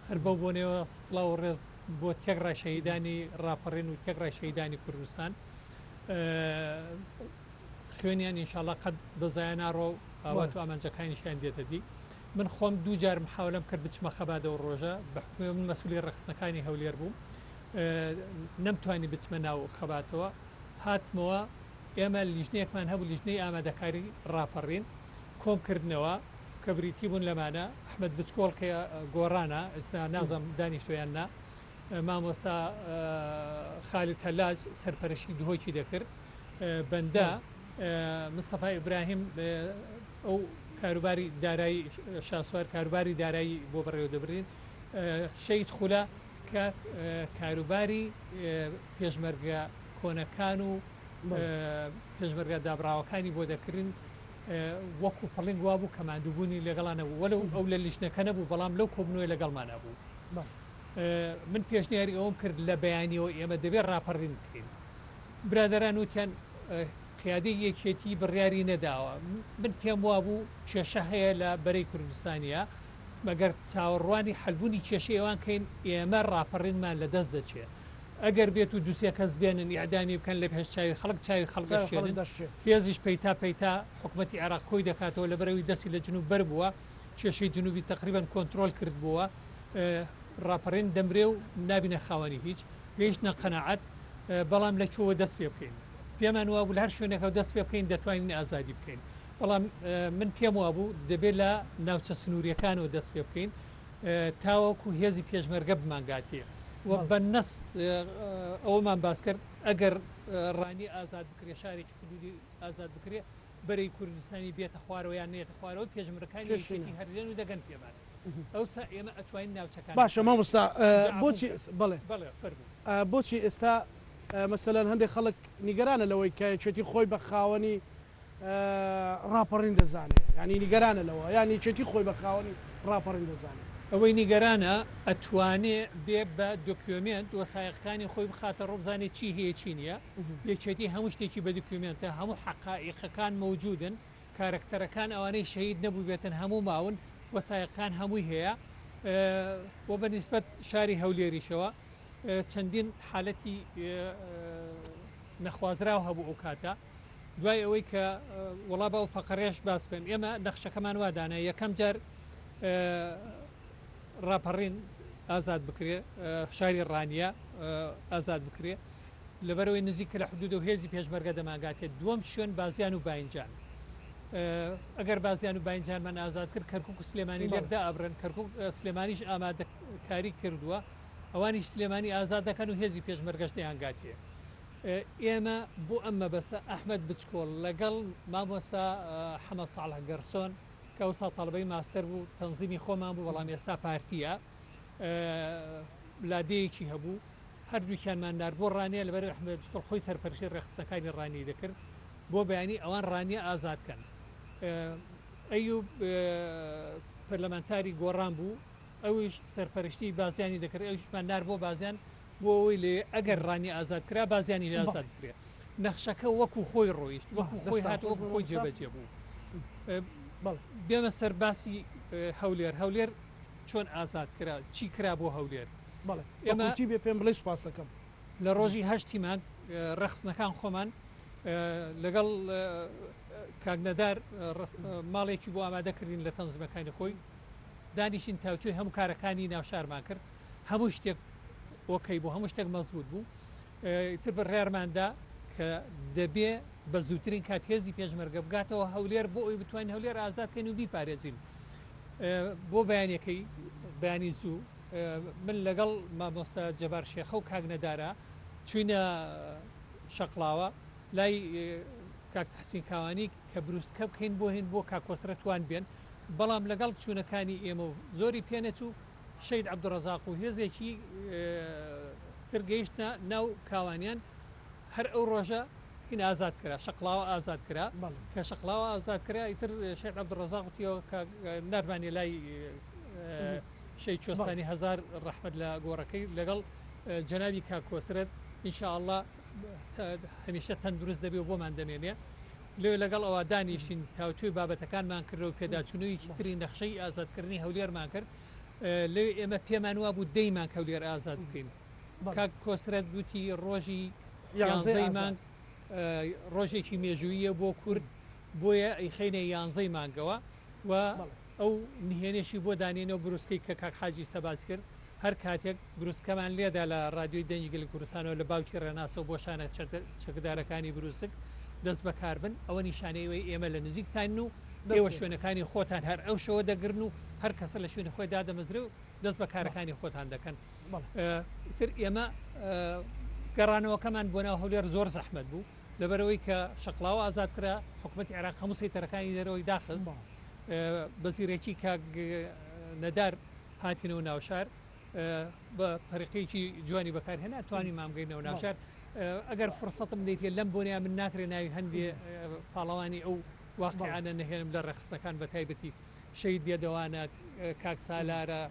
هەر بەو بۆنەوە سڵاو و ڕێز بۆ تێکڕای شەهیدانی ڕاپەڕین و تێکڕای شەهیدانی کوردستان خوێنیان ئینشاءڵڵا قەت بەزایە ناڕۆ ئاوات و ئامانجەکانیشیان دێتە دی من خۆم دوو جار محاولەم کرد بچمە خەباتەوە ڕۆژە بە حکومە من مەسئولی ڕێخستنەکانی هەولێر بووم نەمتوانی بچمە ناو خەباتەوە هاتمەوە ئێمە لیژنەیەکمان هەبوو لیژنەی ئامادەکاری ڕاپەڕین کۆمکردنەوە کە بریتی بوون لەمانە ئەحمەد بچکۆڵ کە گۆڕانە ئێستا نازەم دانیشتویان نا مامۆستا خالید هەلاج سەرپەرشی دهۆکی دەکرد بەندە مستەفا ئیبراهیم ئەو کاروباری دارایی شاسوار کاروباری دارایی بۆ بەڕێوە دەبرین شەید خولە کە کاروباری پێشمەرگە کۆنەکان و پێشمەرگە دابراوەکانی بۆ دەکردن وەکو پەڵنگ وا بوو کەماندووبوونی لەگەڵانە بوو وەلو ئەو لە لیژنەکە نەبوو بەڵام لەو کۆبنەوەی لەگەڵمانە بوو من پێشنیاری ئەوم کرد لە بەیانیەوە ئێمە دەبێت ڕاپەڕین بکەین برادەران وتیان قیادەی یەکێتی بڕیاری نەداوە من پێم وا بوو کێشە هەیە لە بەرەی کوردستانیە مەگەر چاوەڕوانی حلبوونی کێشەی ئەوان کەین ئێمە ڕاپەڕینمان لە دەست دەچێت ئەگەر بێت و دووسێ کەس بێنن ئیعدامی بکەن لە پێش چاوی خەڵک چاوی خەڵکەشێنن هێزیش پەیتا حکومەتی عێراق کۆی دەکاتەوە لە بەرەوەی دەستی لە جنوب بەر بووە کێشەی جنوبی تقریبان کۆنتترۆل کرد بووە ڕاپەڕین دەمرێ و نابینە خاوەنی هیچ گەیشتە قەنەعەت بەڵام لە چۆوە دەست پێ بکەین پێمان وا بوو لە هەر شوێنێکەوە دەست پێ بکەین دەتوانین ئازادی بکەین بەڵام من پێم وا بوو دەبێت لە ناوچە سنووریەکانەوە دەست پێ بکەین تاوەکو هێزی پێشمەرگە بمانگاتێ و بە نەس ئەوەمان باس کرد ئەگەر ڕانی ئازاد بکرێ شارێکی حدودی ئازاد بکرێ بەرەی کوردستانی بێتە خوارەوە یان نێتە خوارەوە پێشمەرەکانی هەرێن و دەگەن پێمان ئەوسا ئێمە ئەتوانین ناوچەکان باشە مامۆستا بۆچی بڵێ بەڵێ فەرموو بۆچی ئێستا مەسەلەن هەندێک خەڵک نیگەرانە لەوەی کایچێتی خۆی بە خاوەنی ڕاپەڕین دەزانێت ینی نیگەرانە لەوە یانی چێتی خۆی بە خاوەنی ڕاپەڕین دەزانێت ئەوەی نیگەرانە ئەتوانێت بێ بە دۆکیۆمنت وەسایقەکانی خۆی بخاتە ڕۆبزانێت چی هەیە چی نییە یەکێتی هەموو شتێکی بە دۆکیۆمنتە هەموو حقائقەکان مەوجودن کارکتەرەکان ئەوانەی شەهید نەبوو بێتن هەموو ماون وەسایقەکان هەمووی هەیە بۆ بەنسبەت شاری هەولێریشەوە چەندین حالەتی نەخوازراو هەبوو ئەو کاتە دوای ئەوەی کە وڵا بە ئەو فەقەڕێش باس بن ئێمە نەخشەکەمان وادانە یەکەم جار ڕاپەڕین ئازاد بکرێ شاری ڕانیە ئازاد بکرێ لەبەرەوەی نزیکە لە حدود و هێزی پێشمەرگە دەماگاتێت دووەم شوێن بازیان و باینجان ئەگەر بازیان و باینجانمان ئازاد کرد کەرکووک و سلێمانی لێکدا ئەبرن کەرکووک سلێمانیش ئامادەکاری کردووە ئەوانی سلێمانی ئازاد دەکەن و هێزی پێشمەرگەش دەیانگاتێ ئێمە بۆ ئەمە بەسە ئەحمەد بچکۆڵ لەگەڵ مامۆستا حەمەد ساڵح گەرسۆن کە ئەوسا تەڵبەی ماستەر بوو تەنزیمی خۆمان بوو بەڵام ئێستا پارتیە لادەیەکی هەبوو هەردووکیانمان نار بۆ ڕانیە لەبەر ئەحمەد بچکۆڵ خۆی سەرپەرشتی ڕێخستەکانی ڕانی دەکرد بۆ بەیانی ئەوان ڕانیە ئازادکەن ئەیوب پەرلەمانتاری گۆڕان بوو ئەویش سەرپەرشتی بازیانی دەکرد ئەوشمان نار بۆ بازیان بۆ ئەوەی لێ ئەگەر ڕانی ئازادکرا بازیانی ئازاد بکرێت نەخشەکە وەکو خۆی ڕۆیشت وەکو خۆی هات وەکو خۆی جێبەجێ بوو بێمە سەر باسی هەولێر چۆن ئازاد کرا چی کرا بۆ هەولێر ئێمەتی بێ پێم بڵێ سوپاسەکەم لە ڕۆژی هەشتی مانگ ڕەخسنەکان خۆمان لەگەڵ کاگنەدار ماڵێکی بۆ ئامادەکردین لە تەنزیمەکانی خۆی دانیشین تاوتوی هەموو کارەکانی ناوشارمان کرد هەموو شتێک ئۆکەی بوو هەموو شتێک مەزبوط بوو تر بڕێرماندا کە دەبێ بە زووترین کات هێزی پێشمەرگە بگاتەوە هەولێر بۆ ئەوی بتوانین هەولێر ئازادکەین و بیپارێزین بۆ بەیانەکەی بەیانی زوو من لەگەڵ مامۆستا جەبار شێخە و کاگنەدارە چوینە شەقڵاوە لای کاک تەحسین کاوانی کە بروستکە بکەین بۆ هین بۆ کاکۆسرە توان بێن بەڵام لەگەڵ چوونەکانی ئێمە و زۆری پێنەچوو شەید عەبدوڕەزاق و هێزێکی ترگەیشتە ناو کاوانیان هەر ئەو ڕۆژە هین ئازاد کرا شەقڵاوە ئازاد کرا کە شەقڵاوە ئازاد کرا ئیتر شەید عەبدوڕەزاق وتیەوە نەرمانی لای شەید چۆستانی هەزار ڕەحمەت لە گۆڕەکەی لەگەڵ جەنابی کاکۆسرت ئینشاءالله هەمیشە تەندروست دەبێ و بۆمان دەمێنێ لێ لەگەڵ ئەوە دانیشتین تاوتوی بابەتەکانمان کردەوە پێداچوونەوەی تری نەخشەی ئازادکردنی هەولێرمان کرد لێ ئێمە پێمان وا بوو دەیمان هەولێر ئازاد بکەین کاک کۆسرەت گوتی ڕۆژی یانزەی مانگ ڕۆژێکی مێژوویە بۆ کورد بۆیە ئەیخینە یانزەی مانگەوە و ئەو نهێنێشی بۆ دانێنەوە بروسکەی کە کاک حاجی سەباز کرد هەر کاتێک بروسکەمان لێدا لە رادیۆی دەنجگەل کوردستانەوە لە باوکی ڕێناسە و بۆشانە چەکدارەکانی بروسک دەست بەکاربن ئەوە نیشانەیەوەی ئێمە لە نزیکتان و ئێوە شوێنەکانی خۆتان هەر ئەو شەوە دەگرن و هەر کەسە لە شوێنە خۆی دادەمەزرێ و دەست بەکارەکانی خۆتان دەکەن تر ئێمە گەڕانەوەکەمان بۆ ناو هەولێر زۆر زەحمەت بوو لەبەرەوەی کە شەقڵاوە ئازاد کرا حکوومەتی عێراق هەموو سەیتەرەکانی دەرەوەی داخست بەزیرێکی کاک نەدار هاتینەوە ناوشار بە طریقەیەکی جوانی بەکارهێنا توانی مامگەینەوە ناوشار ئەگەر فرسەتم دەیتێ لەم بۆنیا من ناکرێ ناوی هەندێ پاڵەوانی ئەو واقعانە نەهێنم لە ڕێخستەکان بە تایبەتی شەید دێدەوانە کاک سالارە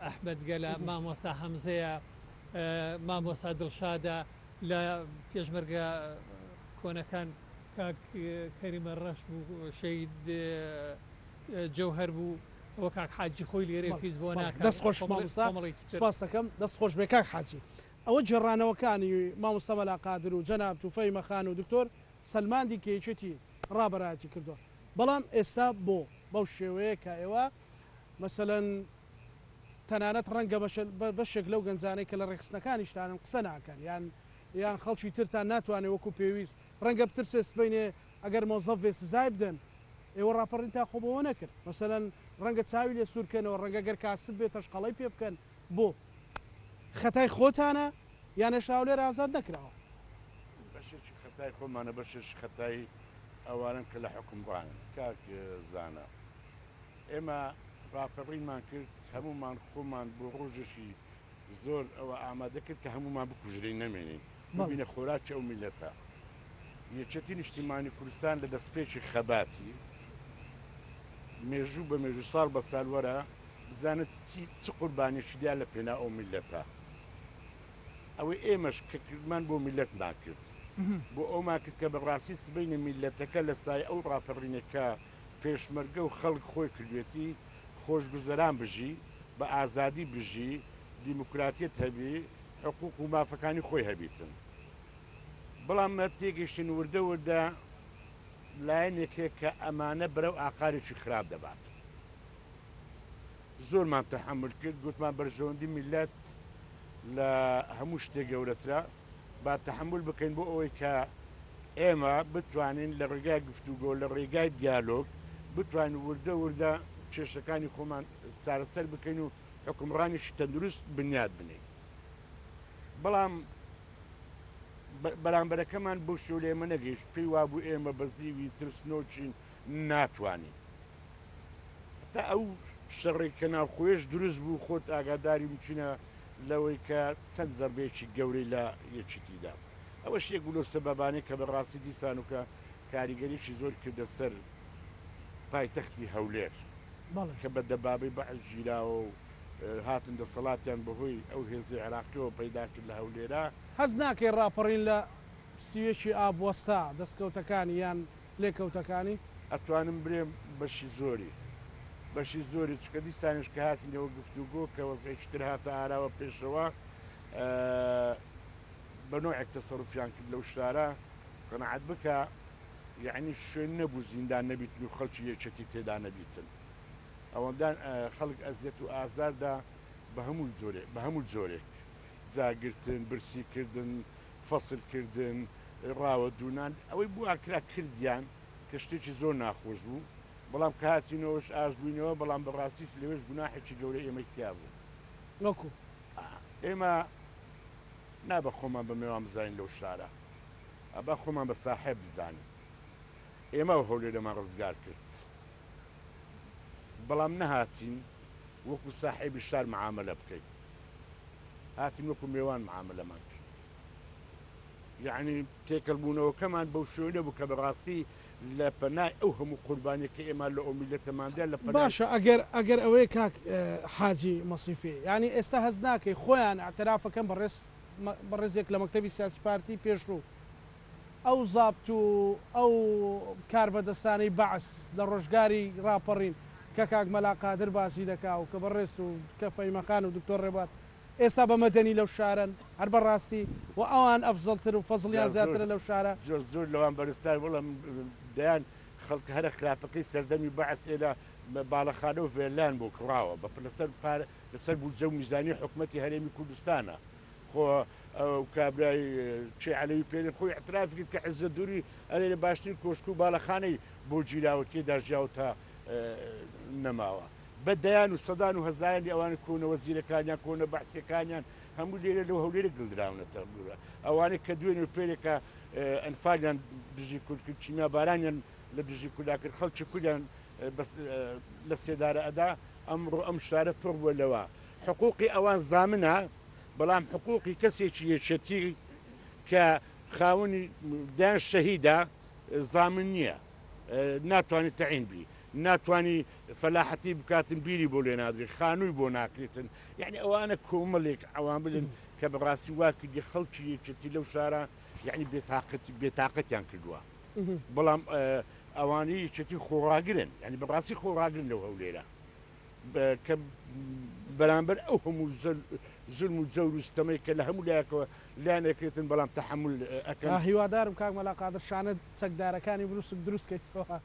ئەحمەد گەلە مامۆستا هەمزەیە مامۆستا دڵشادە لە پێشمەرگە کۆنەکان کاک کەریمە ڕەش بوو شەید جەوهەر بوو ئەوە کاک حاجی خۆی لێرە پیس بۆ ناکات دەست خۆش سپاس دەکەم دەست خۆش بێ کاک حاجی ئەوە جێڕانەوەکانی مامۆستا مەلا قادر و جەناب توفەی مەخان و دکتۆر سەلماندی کێچێتی ڕابەرایەتی کردووە بەڵام ئێستا بۆ بەو شێوەیە کە ئێوە مەسەلەن تەنانەت ڕەنگە بەشێک لەو گەنجانەی کە لە ڕێخستنەکانیشتانم قسە ناکەن یان خەڵکی ترتان ناتوانێت وەکو پێویست ڕەنگە بترسێ سبینێ ئەگەر مۆزەڤێ سزای بدەن ئێوە ڕاپەڕین تا خۆبەوە نەکرد مەسەلەن ڕەنگە چاوی لێ سوورکەنەوە ڕەنگە گەر کاسب بێت تەشقەڵی پێ بکەن بۆ خەتای خۆتانە یانە هەولێر ئازاد نەکراوە بەشێکی خەتای خۆمانە بەشش خەتای ئەوانن کە لە حکومڕانن کاک زانە ئێمە ڕاپەڕینمان کرد هەمومان خۆمان بۆ ڕۆژێکی زۆر ئەوە ئامادە کرد کە هەمومان بکوژرین نەمێنین ببینە خۆراکی ئەو میلەتە. یەکێتی نیشتیمانی کوردستان لە دەستپێکی خەباتی مێژوو بە مێژوو ساڵ بە ساڵوەرە بزانێت چ قوربانیشیدا لە پێنا ئەو میلەتە. ئەوەی ئێمەش کە کردمان بۆ میلەت ناکرد بۆ ئەوما کرد کە بەڕاستی سبەینە میلەتەکە لە سای ئەو ڕاپەڕینەکە پێشمەرگە و خەڵک خۆی کردوێتی خۆشگوزەران بژی بە ئازادی بژی دیموکراتیت هەبی حقوق و مافەکانی خۆی هەبیتن. بەڵام تێگەیشتن وردە وردە لایەنێکێک کە ئەمانە بەرەو ئاقارێکی خراپ دەبات. زۆرمان تەحمل کرد گوتمان بەرژەوەندی میلەت لە هەموو شتێک گەورەترە با تەحمل بکەین بۆ ئەوەی کە ئێمە بتوانین لە ڕێگای گفتوگۆ لە ڕێگای دیالۆگ بتوانین وردە وردە کێشەکانی خۆمان چارەسەر بکەین و حکومڕانیشی تەندروست بنیاد بنین. بەڵام بەرامبەرەکەمان بۆ شێو لە ئێمە نەگەیشت پێی وابوو ئێمە بە زیوی ترسنۆچین ناتوانین. تا ئەو شەڕێک کە ناوخۆیش دروست بوو خۆت ئاگاداری بچینە لەوەی کە چەند زەربێکی گەورەی لە یەکیتیدا. ئەوە شێک گولۆ سەبەبانەی کە بەڕاستی دیسان و کە کاریگەریشی زۆر کردە سەر پایتەختی هەولێر کە بە دەبابەی بەعز ژیراوە و هاتن دەسەڵاتیان بەهۆی ئەو هێزی عێراقیەوە پەیدا کرد لە هەولێرە. هەز ناکەی ڕاپەڕین لە سوێکی ئابوەستا دەستکەوتەکانی یان لێکەوتەکانی؟ ئەتوانم برێم بەشی زۆری چکە دیسانش کە هاتینەوە گفتوگۆ کە وەزعێکی تر هاتە ئاراوە پێشەوە بە نوعێک تەسەڕوفیان کرد لەو شارە قەنەعەت بکە یعنی شوێن نەبوو زیندان نەبیتن و خەڵکی یەکێتی تێدا نەبیتن. ئەوەندان خەڵک ئەزیەت و ئازاردا بە هەموو جۆرێک جاگرتن برسیکردن فەسلکردن ڕاوە دوونان ئەوەی بوو ئاکرا کردیان کە شتێکی زۆر ناخۆش بوو. بەڵام کە هاتینەوەش ئاژبووینەوە بەڵام بەڕاستی لەوێش گوناحێکی گەورە ئێمەی تیا بوو. وەکو ئێمە نابە خۆمان بە میێوان بزانین لەو شارە ئەبا خۆمان بە ساحێب بزانین. ئێمە هەولێرەمان ڕزگار کرد بەڵام نەهاتین وەکو ساحێبی شار معاملە بکەین، هاتین وەکو میێوان معاملەمان کرد. یعنی تێکەڵبوونەوەکەمان بەو شوێنە بوو کە بەڕاستی لە پەنای ئەو هەموو قوربانیەکە ئێمە لە ئەو میلەتەماندا لە باشە ئەگەر ئەوەی کاک حاجی مەسیفی ینی ئێستا هەز ناکەی خۆیان ئاعترافەکەم بەڕێزێک لە مەکتەبی سیاسی پارتی پێشڕوو ئەو زابط و ئەو کاربەدەستانەی بەعس لە ڕۆژگاری ڕاپەڕین کە کاک مەلا قادر باسی دەکا و کە بەڕێست و کە فەیمەخان و دکتۆر ڕێبات ئێستا بە مەدەنی لەو شارن هەر بەڕاستی و ئەوان ئەفزەڵتر و فەزڵیان زیاترە لەو شارە زۆر لەوان بەرزتر وەڵام دەیان خەڵک هەرە خراپەکەی سەردەمی بەعس ئێلا باڵەخانە و ڤێلان بۆ کڕاوە بە لەسەر بودجە و میزانی حکوومەتی هەرێمی کوردستانە. خۆ کابرای چێ عەلەوی پێێن خۆی اعتراف کرد کە عزە دووری ئەلێ لە باشترین کۆشک و باڵەخانەی بۆ گیراوە تێدا ژیاو تا نەماوە. بەدەیان و سەدان و هەزارانی ئەوانە کۆنە وەزیرەکانیان کۆنە بەحسیەکانیان هەموو لێرە لەو هەولێرە گڵدراونەتە بوورە. ئەوانەی کە دوێن و پێرێکە ئەنفالیان دژی کورد کرد چیمیا بارانیان لە دژی کولا کرد خەڵکی کولیان لە سێدارە ئەدا ئەمڕۆ ئەم شارە پڕ بووە لەوە. حقوقی ئەوان زامنە بەڵام حقوقی کەسێکی یەکێتی کە خاوەنی دایان شەهیدا زامن نییە، ناتوانێت تەعین بی، ناتوانی فەلاحەتی بکاتن بیری بۆ لێ نادرێت، خانووی بۆ ناکرێتن. یعنی ئەوانە کۆمەڵێک ئەوان بلن کە بەڕاستی وا کردی خەڵکی یەکێتی لەو شارە یعنی بێتاقەتیان کردووە. بەڵام ئەوانەی یەکێتی خۆڕاگرن، ینی بەڕاستی خۆڕاگرن لەو هەولێرە کە بەرامبەر ئەو هەموو زلم و جەور و ستەمەی کە لە هەموو لایەکەوە لایەنەکرێتن بەڵام تەحمل ئەەکەن. هیوادارم کاک مەلا قادر شانە چەکدارەکانی دروست کەیتەوە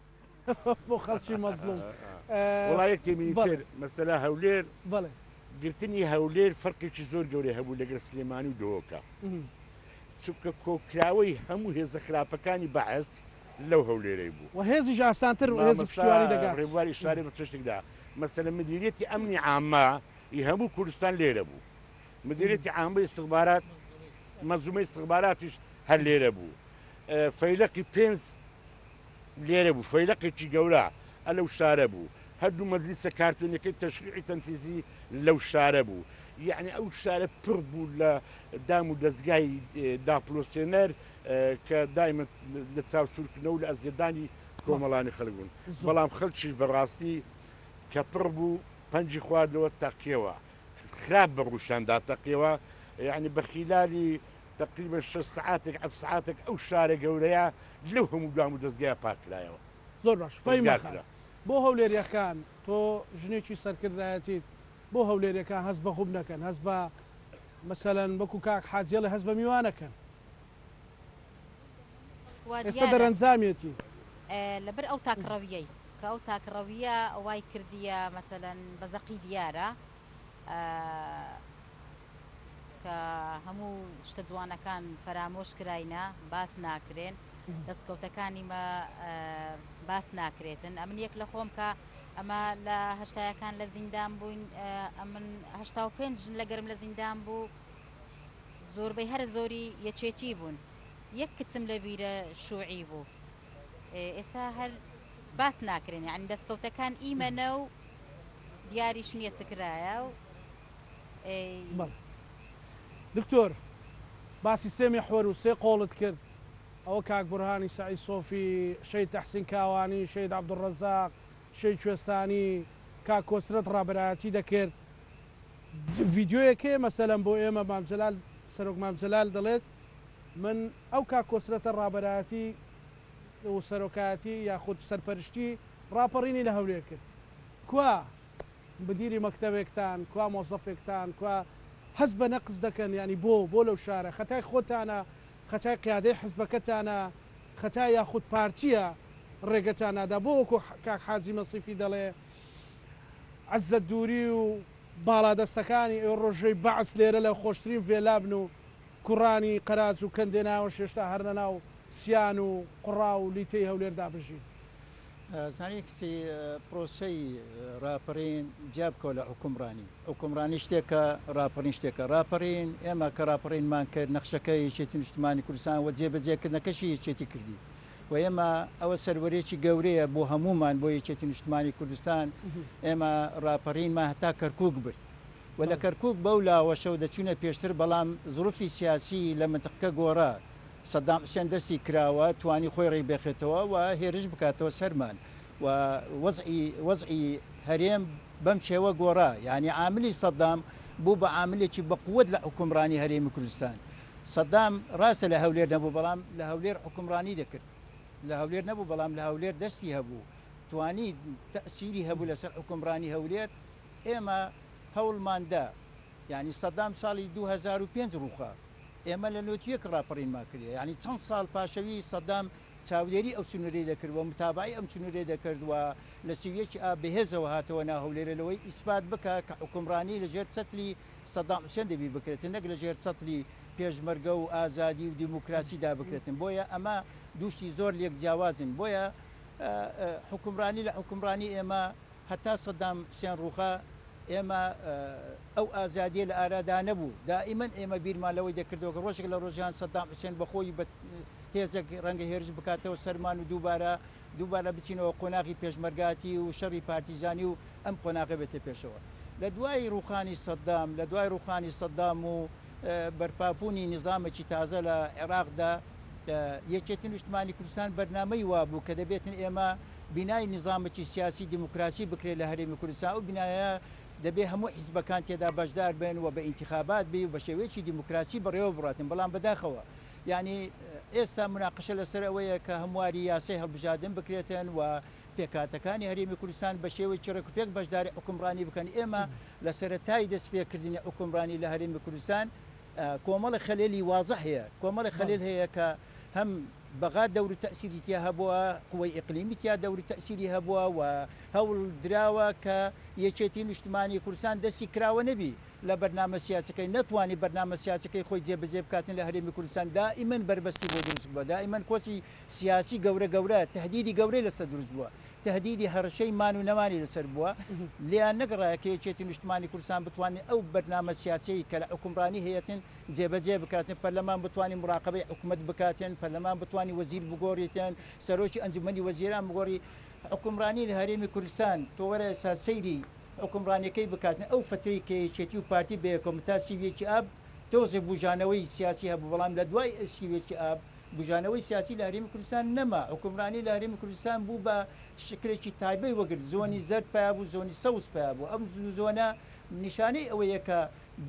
بۆ خەڵکی مەزلوم. وڵایەک تێمینی تر مەسەلا هەولێر گرتنی هەولێر فەرقێکی زۆر گەورەی هەبوو لەگەر سلێمانی و دۆکە چونکە کۆکراوەی هەموو هێزە خراپەکانی بەعس لەو هەولێرەی بوو و هێزیش ئاسانتر هێزی پشتیوانی دەگات. ڕێبواری شاری بە چێشتێکدا مەسەلە مدیریەتی ئەمنی عامە هەموو کوردستان لێرە بوو، مدیریەتی عامە استخبارات مەنزومەی استخباراتیش هەر لێرە بوو، فەیلقی پێنج لێرە بوو، فەیلقێکی گەورە ئەلەو شارە بوو، هەردوو مەجلیسە کارتۆنیەکەی تەشریعی تەنفیزی لەو شارە بوو. یعنی ئەو شارە پڕ بوو لە دام و دەستگای داپلۆسێنەر کە دایمە لە چاوسورکردنەوە لە ئەزیێدانی کۆمەڵانی خەڵک بوون. بەڵام خەڵکیش بەڕاستی کە پڕ بوو پەنجی خواردەوە تەقیەوە خراپ بە ڕوشاندا تەقیەوە. یعنی بە خیلالی تقریبا 6 ساعتێک 7 ساعتێک ئەو شارە گەورەیە لەو هەموو دام و دەستگای پاکرایەوە. زۆر باش فەیمەخە بۆ هەولێریەکان تۆ ژنێکی سەرکردایەتیت بۆ هەولێریەکان هەست بە خوب نەکەن، هەست بە مەسەلەن وەکو کاک حاجیێڵی هەست بە میوانەکەن ئێستا دەرەنجامێتی لەبەر ئەو تاکڕەویەی کە ئەو تاکڕەویە ئەوای کردیە مەسەلەن بەزەقی دیارە کە هەموو شتە جوانەکان فەرامۆش کراینە باس ناکرێن دەستکەوتەکانی مە باس ناکرێتن. ئەمن یەک لە خۆم کە ئەمە لە هەشتایەکان لە زیندان بووین، ئەمن 85 ژن لەگەرم لە زیندان بوو، زۆربەی هەر زۆری یەکێتی بوون، یەک کچم لە بیرە شوعی بوو. ئێستا هەر باس ناکرێن، یعنی دەستکەوتەکان ئیمەنە و دیاریش نییە چکرایە و دکتۆر باسی سێ میحوەر و سێ قۆڵت کرد، ئەوە کاک بورهانی سعید سۆفی، شەید تەحسین کاوانی، شەید عەبدوڕەزاق، شەید کوێستانی، کاک کۆسرەت ڕابەرایەتی دەکرد. ڤیدیۆیەکێ مەسەلەن بۆ ئێمە مامجەلال سەرۆک مامجەلال دەڵێت من ئەو کاک کۆسرەتە ڕابەرایەتی و سەرۆکایەتی یاخود سەرپەرشتی ڕاپەڕینی لە هەولێر کرد. کوا مدیری مەکتەبێکتان، کوا مۆزەفێکتان، کوا هەست بە نەقز دەکەن، ینی بۆ لەو شارە خەتای خۆتانە، خەتای قیادەی حزبەکەتانە، خەتای یاخود پارتیە ڕێگەتانەدا. بۆ وەکو کاک حاجی مەسیفی دەڵێ عەزەت دووری و باڵادەستەکانی ئێوە ڕۆژەی بەعس لێرە لە خۆشترین ڤێلابن و کوڕانی قەراج و کەندێناوە شێشتا هەر لەناو سیان و قوڕا و لیتەی هەولێردا بژین. زانانی کچی پرۆسەی ڕاپەڕین جیابکەوە لە حکومڕانی شتێکە، ڕاپەڕین شتێکە. ڕاپەڕین ئێمە کە ڕاپەڕینمان کرد نەخشەکە یەکێتی نیشتیمانی کوردستان وە جێبەجێکردنەکەشی یەکێتی کردی و ئێمە ئەوە سەروەرێکی گەورەیە بۆ هەمومان بۆ یەکێتی نیشتیمانی کوردستان. ئێمە ڕاپەڕینمان هەتا کەرکووک برد و لە کەرکووک بەو لاوەشە و دەچوونە پێشتر، بەڵام زروفی سیاسی لە منتەقەکە گۆڕا. سەدام حوسێن دەستی کراوە توانی خۆی ڕێبێخێتەوە و هێرش بکاتەوە سەرمان و وەزعی هەرێم بەم شێوە گۆڕا. یعنی عاملی سەدام بوو بە عاملێکی بەقووت لە حکومڕانی هەرێمی کوردستان. سەدام ڕاستە لە هەولێر نەبوو، بەڵام لە هەولێر حکومڕانی دەکرد، لە هەولێر نەبوو بەڵام لە هەولێر دەستی هەبوو، توانی تەسیری هەبوو لەسەر حکومڕانی هەولێر. ئێمە هەوڵماندا، یعنی سەدام ساڵی 2005 ڕووخا، ئێمە لە نوتیەک ڕاپەڕینمان کردی، یعنی چەند ساڵ پاشەوی سەدام چاودێری ئەو سنوورەی دەکردوە، متابعی ئەم سنوورەی دەکردوە، لە سویەکی بەهێزەوە هاتەوە ناو هەولێرە لەوەی ئیسپات بکە کە حکومڕانی لەژێر چەتلی سەدام حوسێن دەبی بکرێتن، نەک لەژێر چەتلی پێشمەرگە و ئازادی و دیموکراسیدا بکرێتن. بۆیە ئەمە دووشتی زۆر لێک جیاوازن. بۆیە حکومڕانی لە حکومڕانی ئێمە هەتا سەدام حوسێن ڕووخا ئێمە ئەو ئازادیە لە ئارادا نەبوو. دائیمەن ئێمە بیرمان لەوەی دەکردەوە کە ڕۆژێک لە ڕۆژیان سەدام حوسێن بەخۆی هێزێک ڕەنگە هێرش بکاتەوە سەرمان و دووبارە بچینەوە قۆناغی پێشمەرگاتی و شەڕی پارتیزانی و ئەم قۆناغە بێتە پێشەوە. لە دوای ڕووخانی سەدام و بەرپاپوونی نظامێکی تازە لە عێراقدا یەکێتی نیشتیمانی کوردستان بەرنامەی وا بوو کە دەبێتن ئێمە بینای نظامێکی سیاسی دیموکراسی بکرێت لە هەرێمی کوردستان و بینایە دەبێ هەموو حیزبەکان تێدا بەشدار بن و بە ئینتیخابات بێ و بە شێوەیەکی دیموکراسی بەڕێوە بڕاتن. بەڵام بەداخەوە یعنی ئێستا مناقشە لەسەر ئەوەیە کە هەمواری یاسای هەڵبژاردن بکرێتن و پێکاتەکانی هەرێمی کوردستان بە شێوەیەکی ڕێکوپێک بەشداری حکومڕانی بکەن. ئێمە لە سەرەتای دەستپێکردنی حکومڕانی لە هەرێمی کوردستان کۆمەڵی خەلێلی واضح هەیە، کۆمەڵی خەلێل هەیە کە هەم بەغا دەور تەسیری تیا هەبووە، قوەی ئیقلیمی تیا دەوری تەسیری هەبووە و هەوڵ دراوە کە یەکێتی نیشتیمانی کوردستان دەستی کراوە نەبی لە بەرنامە سیاسەکەی، نەتوانی بەرنامە سیاسەکەی خۆی جێبەجێ بکاتن لە هەرێمی کوردستان. دائیمەن بربەستی بۆ دروست بووە، دائیمەن کۆچی سیاسی گەورە تهدیدی گەورەی لەسەر دروست بووە تهدیدی هەرشەی مان و نەمانی لەسەر بووە لیان نەگەڕایە کە یەکێتی نیشتمانی کوردستان بتوانێت ئەو بەرنامە سیاسی کە لە حکومڕانی هەیەتن جێبەجێ بکاتن پەرلەمان بتوانین مراقبەی حکوومەت بکاتن پەرلەمان بتوانانی وەزیر بگۆڕیتن سەرۆکی ئەنجومەنی وەزیران بگۆڕی حکومڕانی لە هەرێمی کوردستان تۆ وەرە ئێستا سەیری حکومڕانیەکەی بکاتن ئەو فتری کە یەکێتی و پارتی بە کۆمتا سیویەکی ئاب تۆزێ بوژانەوەی سیاسی هەبوو بەڵام لە دوای سیوێکی ئاب بژانەوەی سیاسی لە هەرێمی کوردستان نەما حکومڕانی لە هەرێمی کوردستان بوو بە شکلێکی تایبەی وەگرت زۆنی زەرد پیا بوو زۆنی سەوز پیا بوو ئەم زۆنە نیشانەی ئەوەیە کە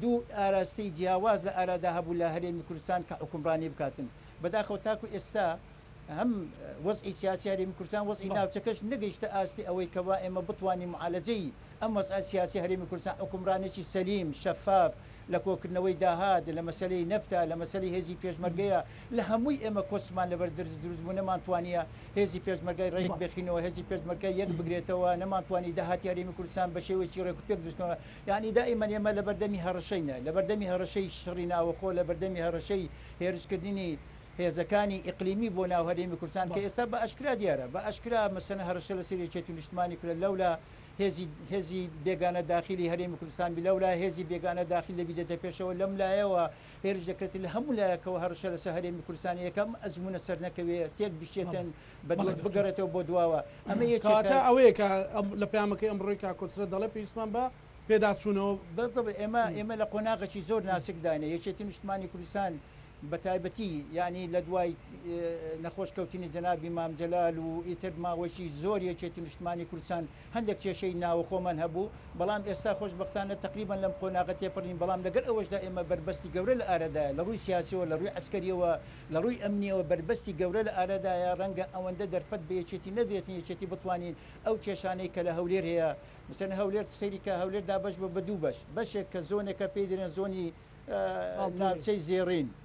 دوو ئاراستەی جیاواز لە ئارادا هەبوو لە هەرێمی کوردستان کە حکومڕانی بکاتن بەداخەوە تاکو ئێستا هەم وەزعی سیاسی هەرێمی کوردستان وەزعی ناوچەکەش نەگەیشتە ئاستی ئەوەی کەوا ئێمە بتوانین معالەجەی ئەم وەزعی سیاسی هەرێمی کوردستان حکومڕانێکی سەلیم شەفاف لە کۆکردنەوەی داهات لە مەسلەی نەفتە لە مەسلەی هێزی پێشمەرگەیە لە هەمووی ئێمە کۆچمان لەبەر دروستبوو نەمانتوانە هێزی پێشمەرگای ڕێک بخینەوە هێزی پێشمەرگای یەک بگرێتەوە نەمانتوانی داهاتی هەرێمی کوردستان بە شێوەیەکی ڕێکوپێک دروستکەوە یعنی دائیمەن ئێمە لە بەردەمی هەڕەشەینە لە بەردەمی هەڕەشەی شڕی ناوەخۆ لە بەردەمی هەڕەشەی هێرشکردنی هێزەکانی ئیقلیمی بۆ ناو هەرێمی کوردستان کە ئێستا بە ئەشکرا دیارە بە ئەشکرا مەسەنە هەڕەشە لە سەری یەکێتی نیشتمانی کورد لەولا هێزی بێگانە داخلی هەرێمی کوردستان لەولا هێزی بێگانە داخل لە بیدەتە پێشەوە لەم لایەوە هێرش دەکرێت لە هەموو لایەکەوە هەڕەشە لەسەر هەرێمی کوردستان یەکەم ئەزمونە سەر نەکەوێت تێک بشێتن بگەڕێتەوە بۆ دواوە ئەمە یەکاتە ئەوەیە کە لە پامەکەی ئەمڕۆی کا کۆچرە دەڵێ پێویستمان بە پێداچوونەوە ئێمە لە قۆناغەکی زۆر ناسکدانە یەکێتی نیشتمانی کوردستان بە تایبەتی ینی لە دوای نەخۆشکەوتنی جەنابی مام جەلال و ئیتر ماوەشی زۆر یەکێتی نیشتمانی کوردستان هەندێک کێشەی ناوە خۆمان هەبوو بەڵام ئێستا خۆشبەختانە تقریبان لەم قۆناغە تێپەڕین بەڵام لەگەر ئەوەشدا ئێمە بربەستی گەورە لە ئارەدایە لە ڕووی سیاسیەوە لە ڕووی عسکەریەوە لە ڕووی ئەمنیەوە بربەستی گەورە لە ئارەدایە ڕەنگە ئەوەندە دەرفەت بە یەکێتی نەدرێتن یەکێتی بتوانین ئەو کێشانەی کە لە هەولێر هەیە مثلەن هەولێر سەیری کە هەولێر دابەش بە دوو بەش بەشێک کە زۆنێکە پێی دێنە زۆنی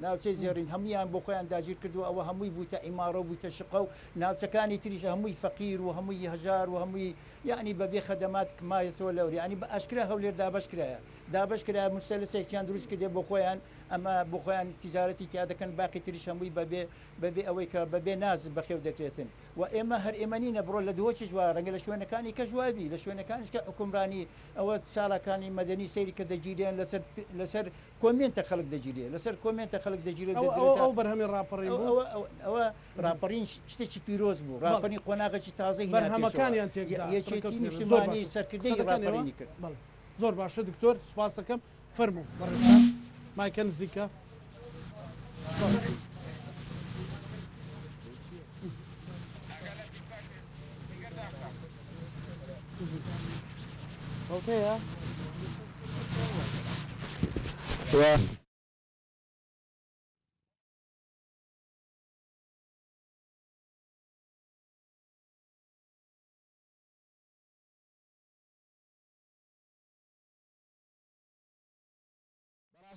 ناوچەی زێڕین هەمویان بۆ خۆیان داگیر کردو ئەوە هەمووی بوویتە ئیمارە بوویتە شقە و ناوچەکانی تریش هەمووی فەقیر و هەمووی هەژار و هەمووی یعنی بەبێ خەدەمات کمایەتەوە لەوری ینی بە ئاشکرا هەولێر دابش کرایە مسەلسێکیان دروست کردێ بۆ خۆیان ئەمە بۆ خۆیان تیجارەتی تیا دەکەن باقی تریش هەمووی بەبێ ئەوەی کە بەبێ ناز بەخێو دەکرێتن و ئێمە هەر ئێمەنینە بڕۆ لە دووەچی جووە ڕەنگە لە شوێنەکانی کە جوابی لە شوێنەکانش کە حکومڕانی ئەوە ساڵەکانی مەدەنی سەیری کە دەگیرێن لەسەر کۆمنتە خەڵک دەگیرێ لەسەر کۆمنتە خەڵک دەگیرێت ئەو بەرهەمی ڕاپەڕی ئەوە ڕاپەڕین شتێکی پیرۆز بوو ڕاپەڕی قۆناغێکی تازەی بەرهەمەکانیان تێکدا یەکێتی نیشتمانی سەرکردەی ڕاپەڕینی کرد زۆر باشە دکتۆر سوپاس دەکەم فەرموو بەڕێستان مایکە نزیکە اوكي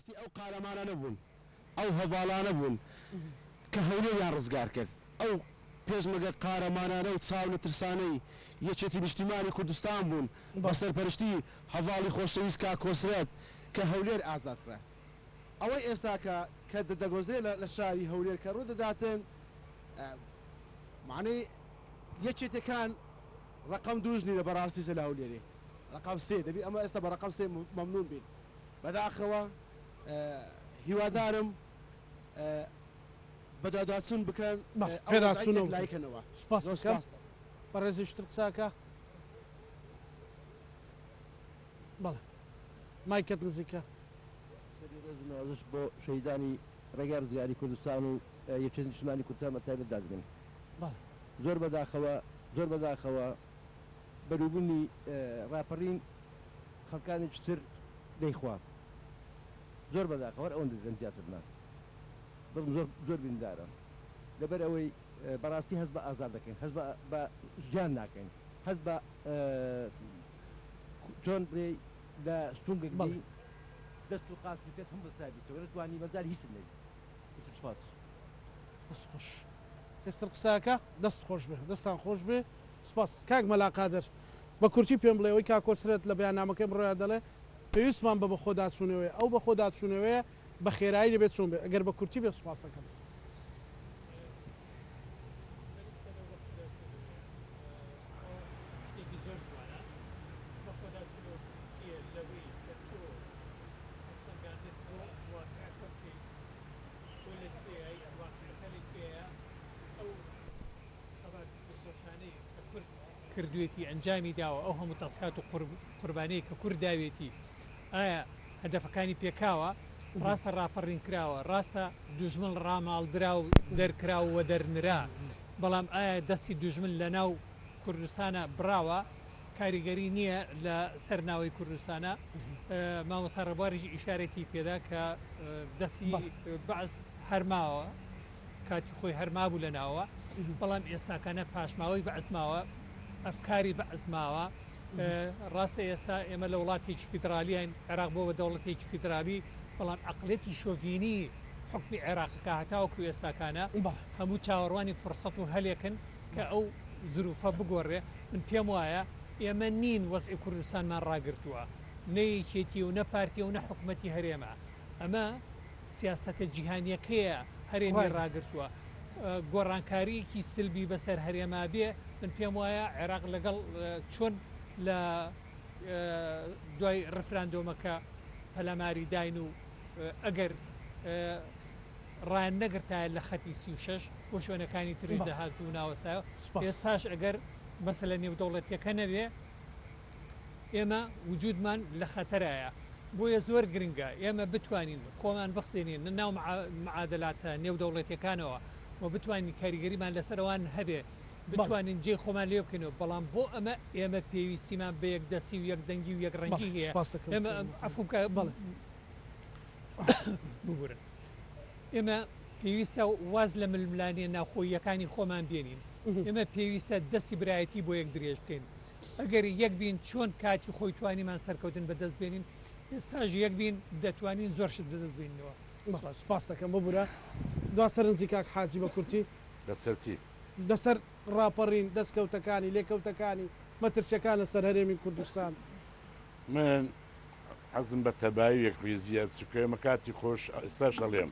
بەڕاستی ئەو قارەمانە نەبوون ئەو هەڤاڵانە بوون کە هەولێریان ڕزگار کرد ئەو پێشمەرگە قارەمانانە و چاو لە ترسانەی یەکێتی نیشتیمانی کوردستان بوون بە سەرپەرشتی هەڤاڵی خۆشەویست کا کۆسرێت کە هەولێر ئازادکرا ئەوەی ئێستا کە دەگۆزرێت لە شاری هەولێر کە ڕوو دەداتن معنەی یەکێتەکان ڕقم دوژنی لە بەڕاستی سە لە هەولێرێ ڕقم سێ دەبی ئەمە ئێستا بە ڕقم سێ مەمنون بین بەداخەوە هیوادارم بەداداچون بکەن لایکەنەوە سپاس بەڕێزی شتر قساکە بەڵێ مایکت نزیکە نوازش بۆ شەهیدانی ڕێگای ڕزگاری کوردستان و یەکێتی نیشتمانی کوردستان بە تایبەت دادگەن زۆر بەداخەوە بەروبوونی ڕاپەڕین خەڵکانێکی تر دەیخوا زۆر بەداخەوە ئەوەندە دەگەن زیاتر نا بڵم زۆر بیندارە لەبەر ئەوەی بەڕاستی هەست بە ئازاد دەکەین هەست بە ژیان ناکەین هەست بە چۆن بڵێ لە ستونگەکبی دەست و قاتی پێت هەم بەسابیتەوە دەتوانی بەزاری هیچ نەی سپاس دەست خۆش کەستر قساکە دەست خۆش بێ دەستان خۆش بێ سپاس کاک مەلاقادر بە کورتی پێم بڵێ ئەوەی کا کۆچرێت لە بەیاننامەکەی بڕۆیان دەڵێ پێویستمان بە خۆداچوونەوەی ئەو بە خۆداچوونەوەیە بە خێرایی دەبێت چۆن بێ ئەگەر بە کورتی بێ سوپاس دەکەم کردوێتی ئەنجامی داوە ئەو هەموو تەسیحات و قوربانەی کە کورد داوێتی ئایا هەدەفەکانی پێکاوە ڕاستە ڕاپەڕین کراوە ڕاستە دوژمن ڕاماڵدرا و دەرکراوە دەرنرا بەڵام ئایا دەستی دوژمن لە ناو کوردستانە براوە کاریگەری نییە لە سەرناوی کوردستانە مامۆستا ڕێبواریشی ئیشارەتی پێدا کە دەستی بەعس هەرماوە کاتی خۆی هەرما بوو لە ناوە بەڵام ئێستاکانە پاشماوەی بەعسماوە ئەفکاری بەعسماوە ڕاستە ئێستا ئێمە لە وڵاتێکی فیدراالیان عێراق بۆ بە دەوڵەتێکی فیدراالی بەڵام عقلەتی شۆڤینی حکمی عێراقەکە هەتاوەکو ئێستاکانە هەموو چاوەڕوانی فرسەت و هەلێکن کە ئەو زروفە بگۆڕێ من پێم وایە ئێمە نین وەزعی کوردستانمان ڕاگرتووە نەیەکێتی و نەپارتی و نە حکومەتی هەرێمە ئەمە سیاسەتە جیهانیەکەیە هەرێمی ڕاگرتووە گۆڕانکاریەکی سلبی بەسەر هەرێما بێ من پێم وایە عێراق لەگەڵ چۆن لە دوای ڕفراندۆمەکە پەلاماری داین و ئەگەر ڕایان نەگرتایە لە خەتی 36 بۆ شوێنەکانی تری دەهات و ناوەستایە ئێستاش ئەگەر مەسەلە نێودەوڵەتیەکە نەبێ ئێمە وجودمان لە خەتەرایە بۆیە زۆر گرنگە ئێمە بتوانین خۆمان بخزێنین ناو معادلاتە نێودەوڵەتیەکانەوە و بتوانین کاریگەریمان لەسەرەوان هەبێ بتوانین جێ خۆمان لێ بکەنەوە بەڵام بۆ ئەمە ئێمە پێویستیمان بە یەک دەستی و یەک دەنگی و یەک ڕەنگی هەیە ئێمە عەفوکە ببورن ئێمە پێویستە واز لە ململانیە ناوخۆیەکانی خۆمان بێنین ئێمە پێویستە دەستی برایەتی بۆ یەک درێژ بکەین ئەگەر یەک بین چۆن کاتی خۆی توانیمان سەرکەوتن بەدەست بێنین ئێستاژ یەک بین دەتوانین زۆرشت دەدەست بێنەوە سپاس دەکەم ببوورە دوا سەرنجی کاک حاجی بە کورتی لەسەرچی لەسەر ڕاپەڕین دەستکەوتەکانی لێکەوتەکانی مەترسیەکان لەسەر هەرێمی کوردستان من حەزم بە تەبایی یەکریزیە چکەمە کاتی خۆش ئێستاش ئەڵێم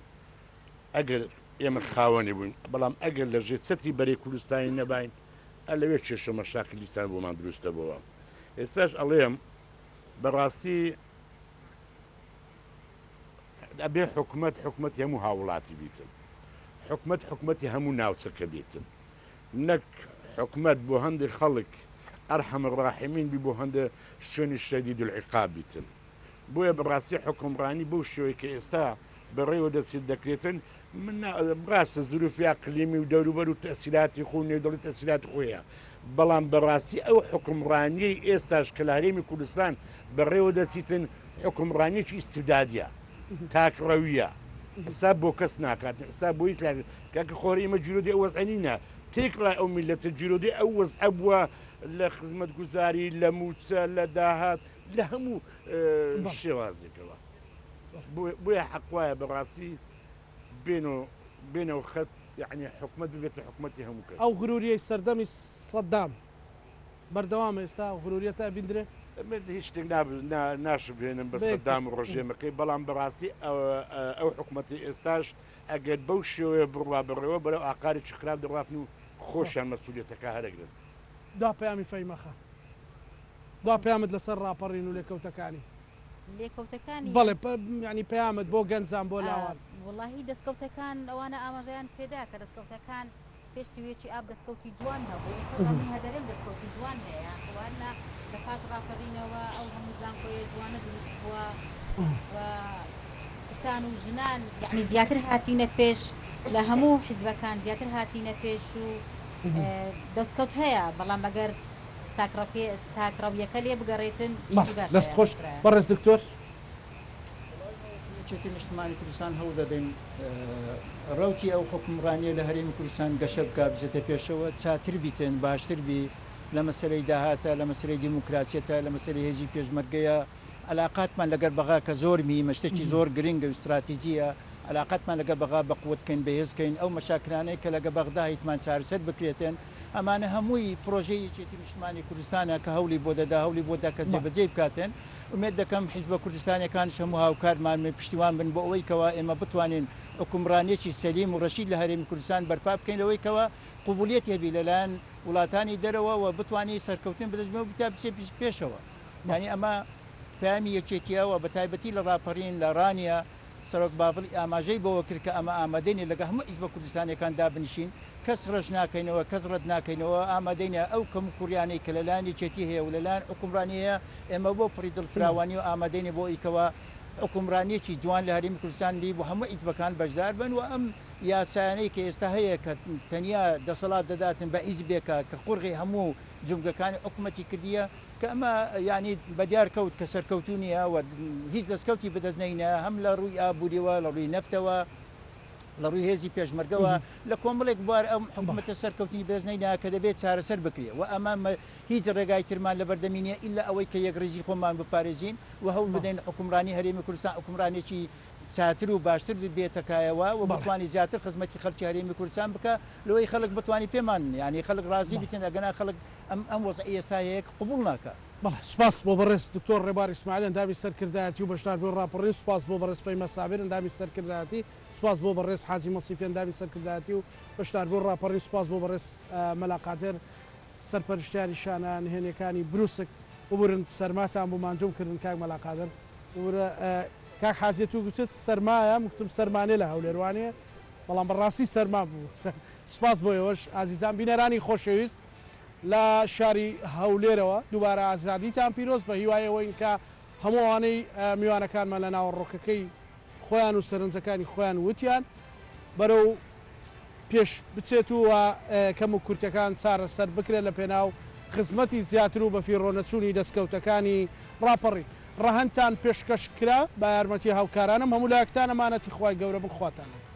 ئەگەر ئێمە خاوەنی بووین بەڵام ئەگەر لە ژێ چەتری بەرەی کوردستانی نەبین لەوێ کێشە مەشاکلیستان بۆمان دروستە بووە ئێستاش ئەڵێم بەڕاستی ئەبێ حکومەتی هەموو هاوڵاتی بیتن حکومەتی هەموو ناوچەکە بیتن نەک حکومەت بۆ هەندێک خەڵک ئەرحەم ڕاحیمین بی بۆ هەندە شوێنی شەدید العقاب بیتن بۆیە بەڕاستی حکومڕانی بەو شێوەی کە ئێستا بەڕێوە دەچێت دەکرێتن من ڕاستە زروفی ئەقلیمی و دەوروبەر و تەسیلاتی خۆ نێودەوڵەتی تەسیلاتی خۆیە بەڵام بەڕاستی ئەو حکومڕانیەی ئێستاش کە لە هەرێمی کوردستان بەڕێوە دەچیتن حکومڕانیەکی ئیستبدادیە تاکڕەویە ئێستا بۆ کەس ناکات ئێستا بۆ هیچ کاکە خۆری ئێمە جیرۆدی ئەو وەزعەنینە تێکڕای ئەو میلەتە جیرۆدی ئەو وەزعە بووە لە خزمەتگوزاری لە موچە لە داهات لە هەموو شێوازێکەوە بۆیە حەق وایە بەڕاستی بێنەوە خەت یعنی حکومەت ببێتە حکومەتی هەموو کەس ئەو غروریەی سەردەمی سەدام بەردەوامە ئێستا غروریەتە بیندرێ هیچ شتێک ناشبێنم بە سەدام و ڕۆژێمەکەی بەڵام بەڕاستی ئەو حکومەتی ئێستاش ئەگەر بەو شێوەیە بڕوا بڕێەوە بەرەو ئاقارێکی خراپ دەڕاتن و خۆشیان مەسئولیەتەکە هەرەگرن دا پەیامی فەیمەخە دا پەیامت لەسەر ڕاپەڕین و لێکەوتەکانی بەڵێ ینی پەیامت بۆ گەنجان بۆ لاوان وڵاهی دەستکەوتەکان ئەوانە ئاماژەیان پێدا کە دەستکەوتەکان پێش سوێکی ئاب دەستکەوتی جوان هەبوو ئێستا من هەدەرێم دەستکەوتی جوان هەیە وانە لە پاش ڕاپەڕینەوە ئەو هەموو زانکۆیە جوانە دروست بووە کچان و ژنان یعنی زیاتر هاتینە پێش لە هەموو حیزبەکان زیاتر هاتینە پێش و دەستکەوت هەیە بەڵام ئەگەر تاکڕەویەکە لێ بگەڕێتن دەست خۆش بەڕێز دکتۆر چێتی نیشتمانی کوردستان هەوڵ دەدەین ڕوتی ئەو حکومڕانیە لە هەرێمی کوردستان گەشە بکە بژێتە پێشەوە چاتر بیتن باشتر بی لە مەسەلەی داهاتە لە مەسەلەی دیموکراسیەتە لە مەسەلەی هێزی پێشمەرگەیە علاقاتمان لەگەر بەغا کە زۆر میمە شتێکی زۆر گرنگە و استراتیژیە علاقاتمان لەگە بەغا بە قوتکەین بەهێزکەین ئەو مەشاکلانەی کە لەگە بەغدا هیتمان چارەسەر بکرێتن ئەمانە هەمووی پرۆژەی یەکێتی نیشتمانی کوردستانە کە هەوڵی بۆ دەدا هەوڵی بۆ دا کە جێبەجێ بکاتن ومێت دەکەم حیزبە کوردستانیەکانش هەموو هاوکارمان پشتیوان بن بۆ ئەوەی کەوا ئێمە بتوانین حکومڕانیەکی سەلیم و ڕەشید لە هەرێمی کوردستان بەرپا بکەین لەوەی کەوا قوبولیەتی هەبی لەلایەن وڵاتانی دەرەوە و بتوانین سەرکەوتن بدەستمەوە بتا بچێ پێشەوە یعنی ئەمە پامی یەکێتیەوە بە تایبەتی لە ڕاپەڕین لە ڕانیە سەرۆک باڵی ئاماژەی بەوە کرد کە ئەمە ئامادەینە لەگە هەموو ئیز بە کوردستانەکان دابنیشین کەس ڕەش ناکەینەوە کەس ڕەت ناکەینەوە ئامادەینە ئەو کەم کوریانەی کە لەلایەنی چێتی هەیە و لەلایەن حکومڕانی هەیە ئێمە بۆ پڕی دڵفراوانی و ئامادەینە بۆ ئیکەوە حکومڕانیەکی جوان لە هەرێمی کوردستان لی بۆ هەموو ئیزبەکان بەشدار بن و ئەم یاسایانەی کە ئێستا هەیە کە تەنیا دەسەڵات دەداتن بە ئیزبێکە کە قوڕغی هەموو جمگەکانی حکوومەتی کردیە کە ئەمە ینی بەدیار کەوت کە سەرکەوتو نیە و هیچ دەستکەوتی بەدەستنینە هەم لە ڕووی ئابوووریەوە لە ڕووی نەفتەوە لە ڕووی هێزی پێشمەرگەوە لە کۆمەڵێک بوار ئەم حکوومەتە سەرکەوتنی بەدەستنینە کە دەبێت چارەسەر بکرێ و ئەمان هیچ ڕێگای ترمان لە بەردەمینە ئیلا ئەوەی کە یەک ڕێزی خۆمان بپارێزین و هەوڵ بدەین حکومڕانی هەرێمی کوردستان حکومڕانێکی چاتر و باشتر بێتەکایەوە و بتوانانی زیاتر خزمەتی خەڵکی هەرێمی کوردستان بکە لەوەی خەڵک بتوانانی پێمان ینی خەڵک ڕازی بتێن ئەگەنا خەڵک ئەم وەزعی ئێستا هەیە قبول ناکە. بەڵێ سوپاس بۆ بەڕێز دکتۆر ڕێبار ئیسماعیل ئەندامی سەرکردایەتی و بەشدار بۆ ڕاپەڕین سوپاس بۆ بەڕێز فەیمە سابر ئەندامی سەرکردایەتی سوپاس بۆ بەڕێز حاجی مەسیفی ئەندامی سەرکردایەتی و بەشدار بۆ ڕاپەڕین سوپاس بۆ بەڕێز مەلا قادر سەرپەرشتیاری شانە نهێنیەکانی بروسک ببورن سەرماتان بۆ مانجومکردن کاک مەلا قادر کاک حاجێت و گوتت سەرمایە مکتوب سەرمانێ لە هەولێروانێ بەڵام بەڕاستی سەرما بوو سوپاس بۆ ئێوەش ئازیزان بینەرانی خۆشەویست لە شاری هەولێرەوە دووبارە ئازادیتان پیرۆز بە هیوایەوەین کە هەمووانەی میوانەکانمان لە ناوەڕۆکەکەی خۆیان و سەرنجەکانی خۆیان وتیان بەرەو پێش بچێت و کەم و کورتەکان چارە سەر بکرێت لە پێناو خزمەتی زیاتر و بە فیڕۆنەچوونی دەستکەوتەکانی ڕاپەڕی ڕەهەنتان پێشکەش کرا بە یارمەتی هاوکارانم هەموو لایەکتان ئەمانەتی خوای گەورە بخواتانە.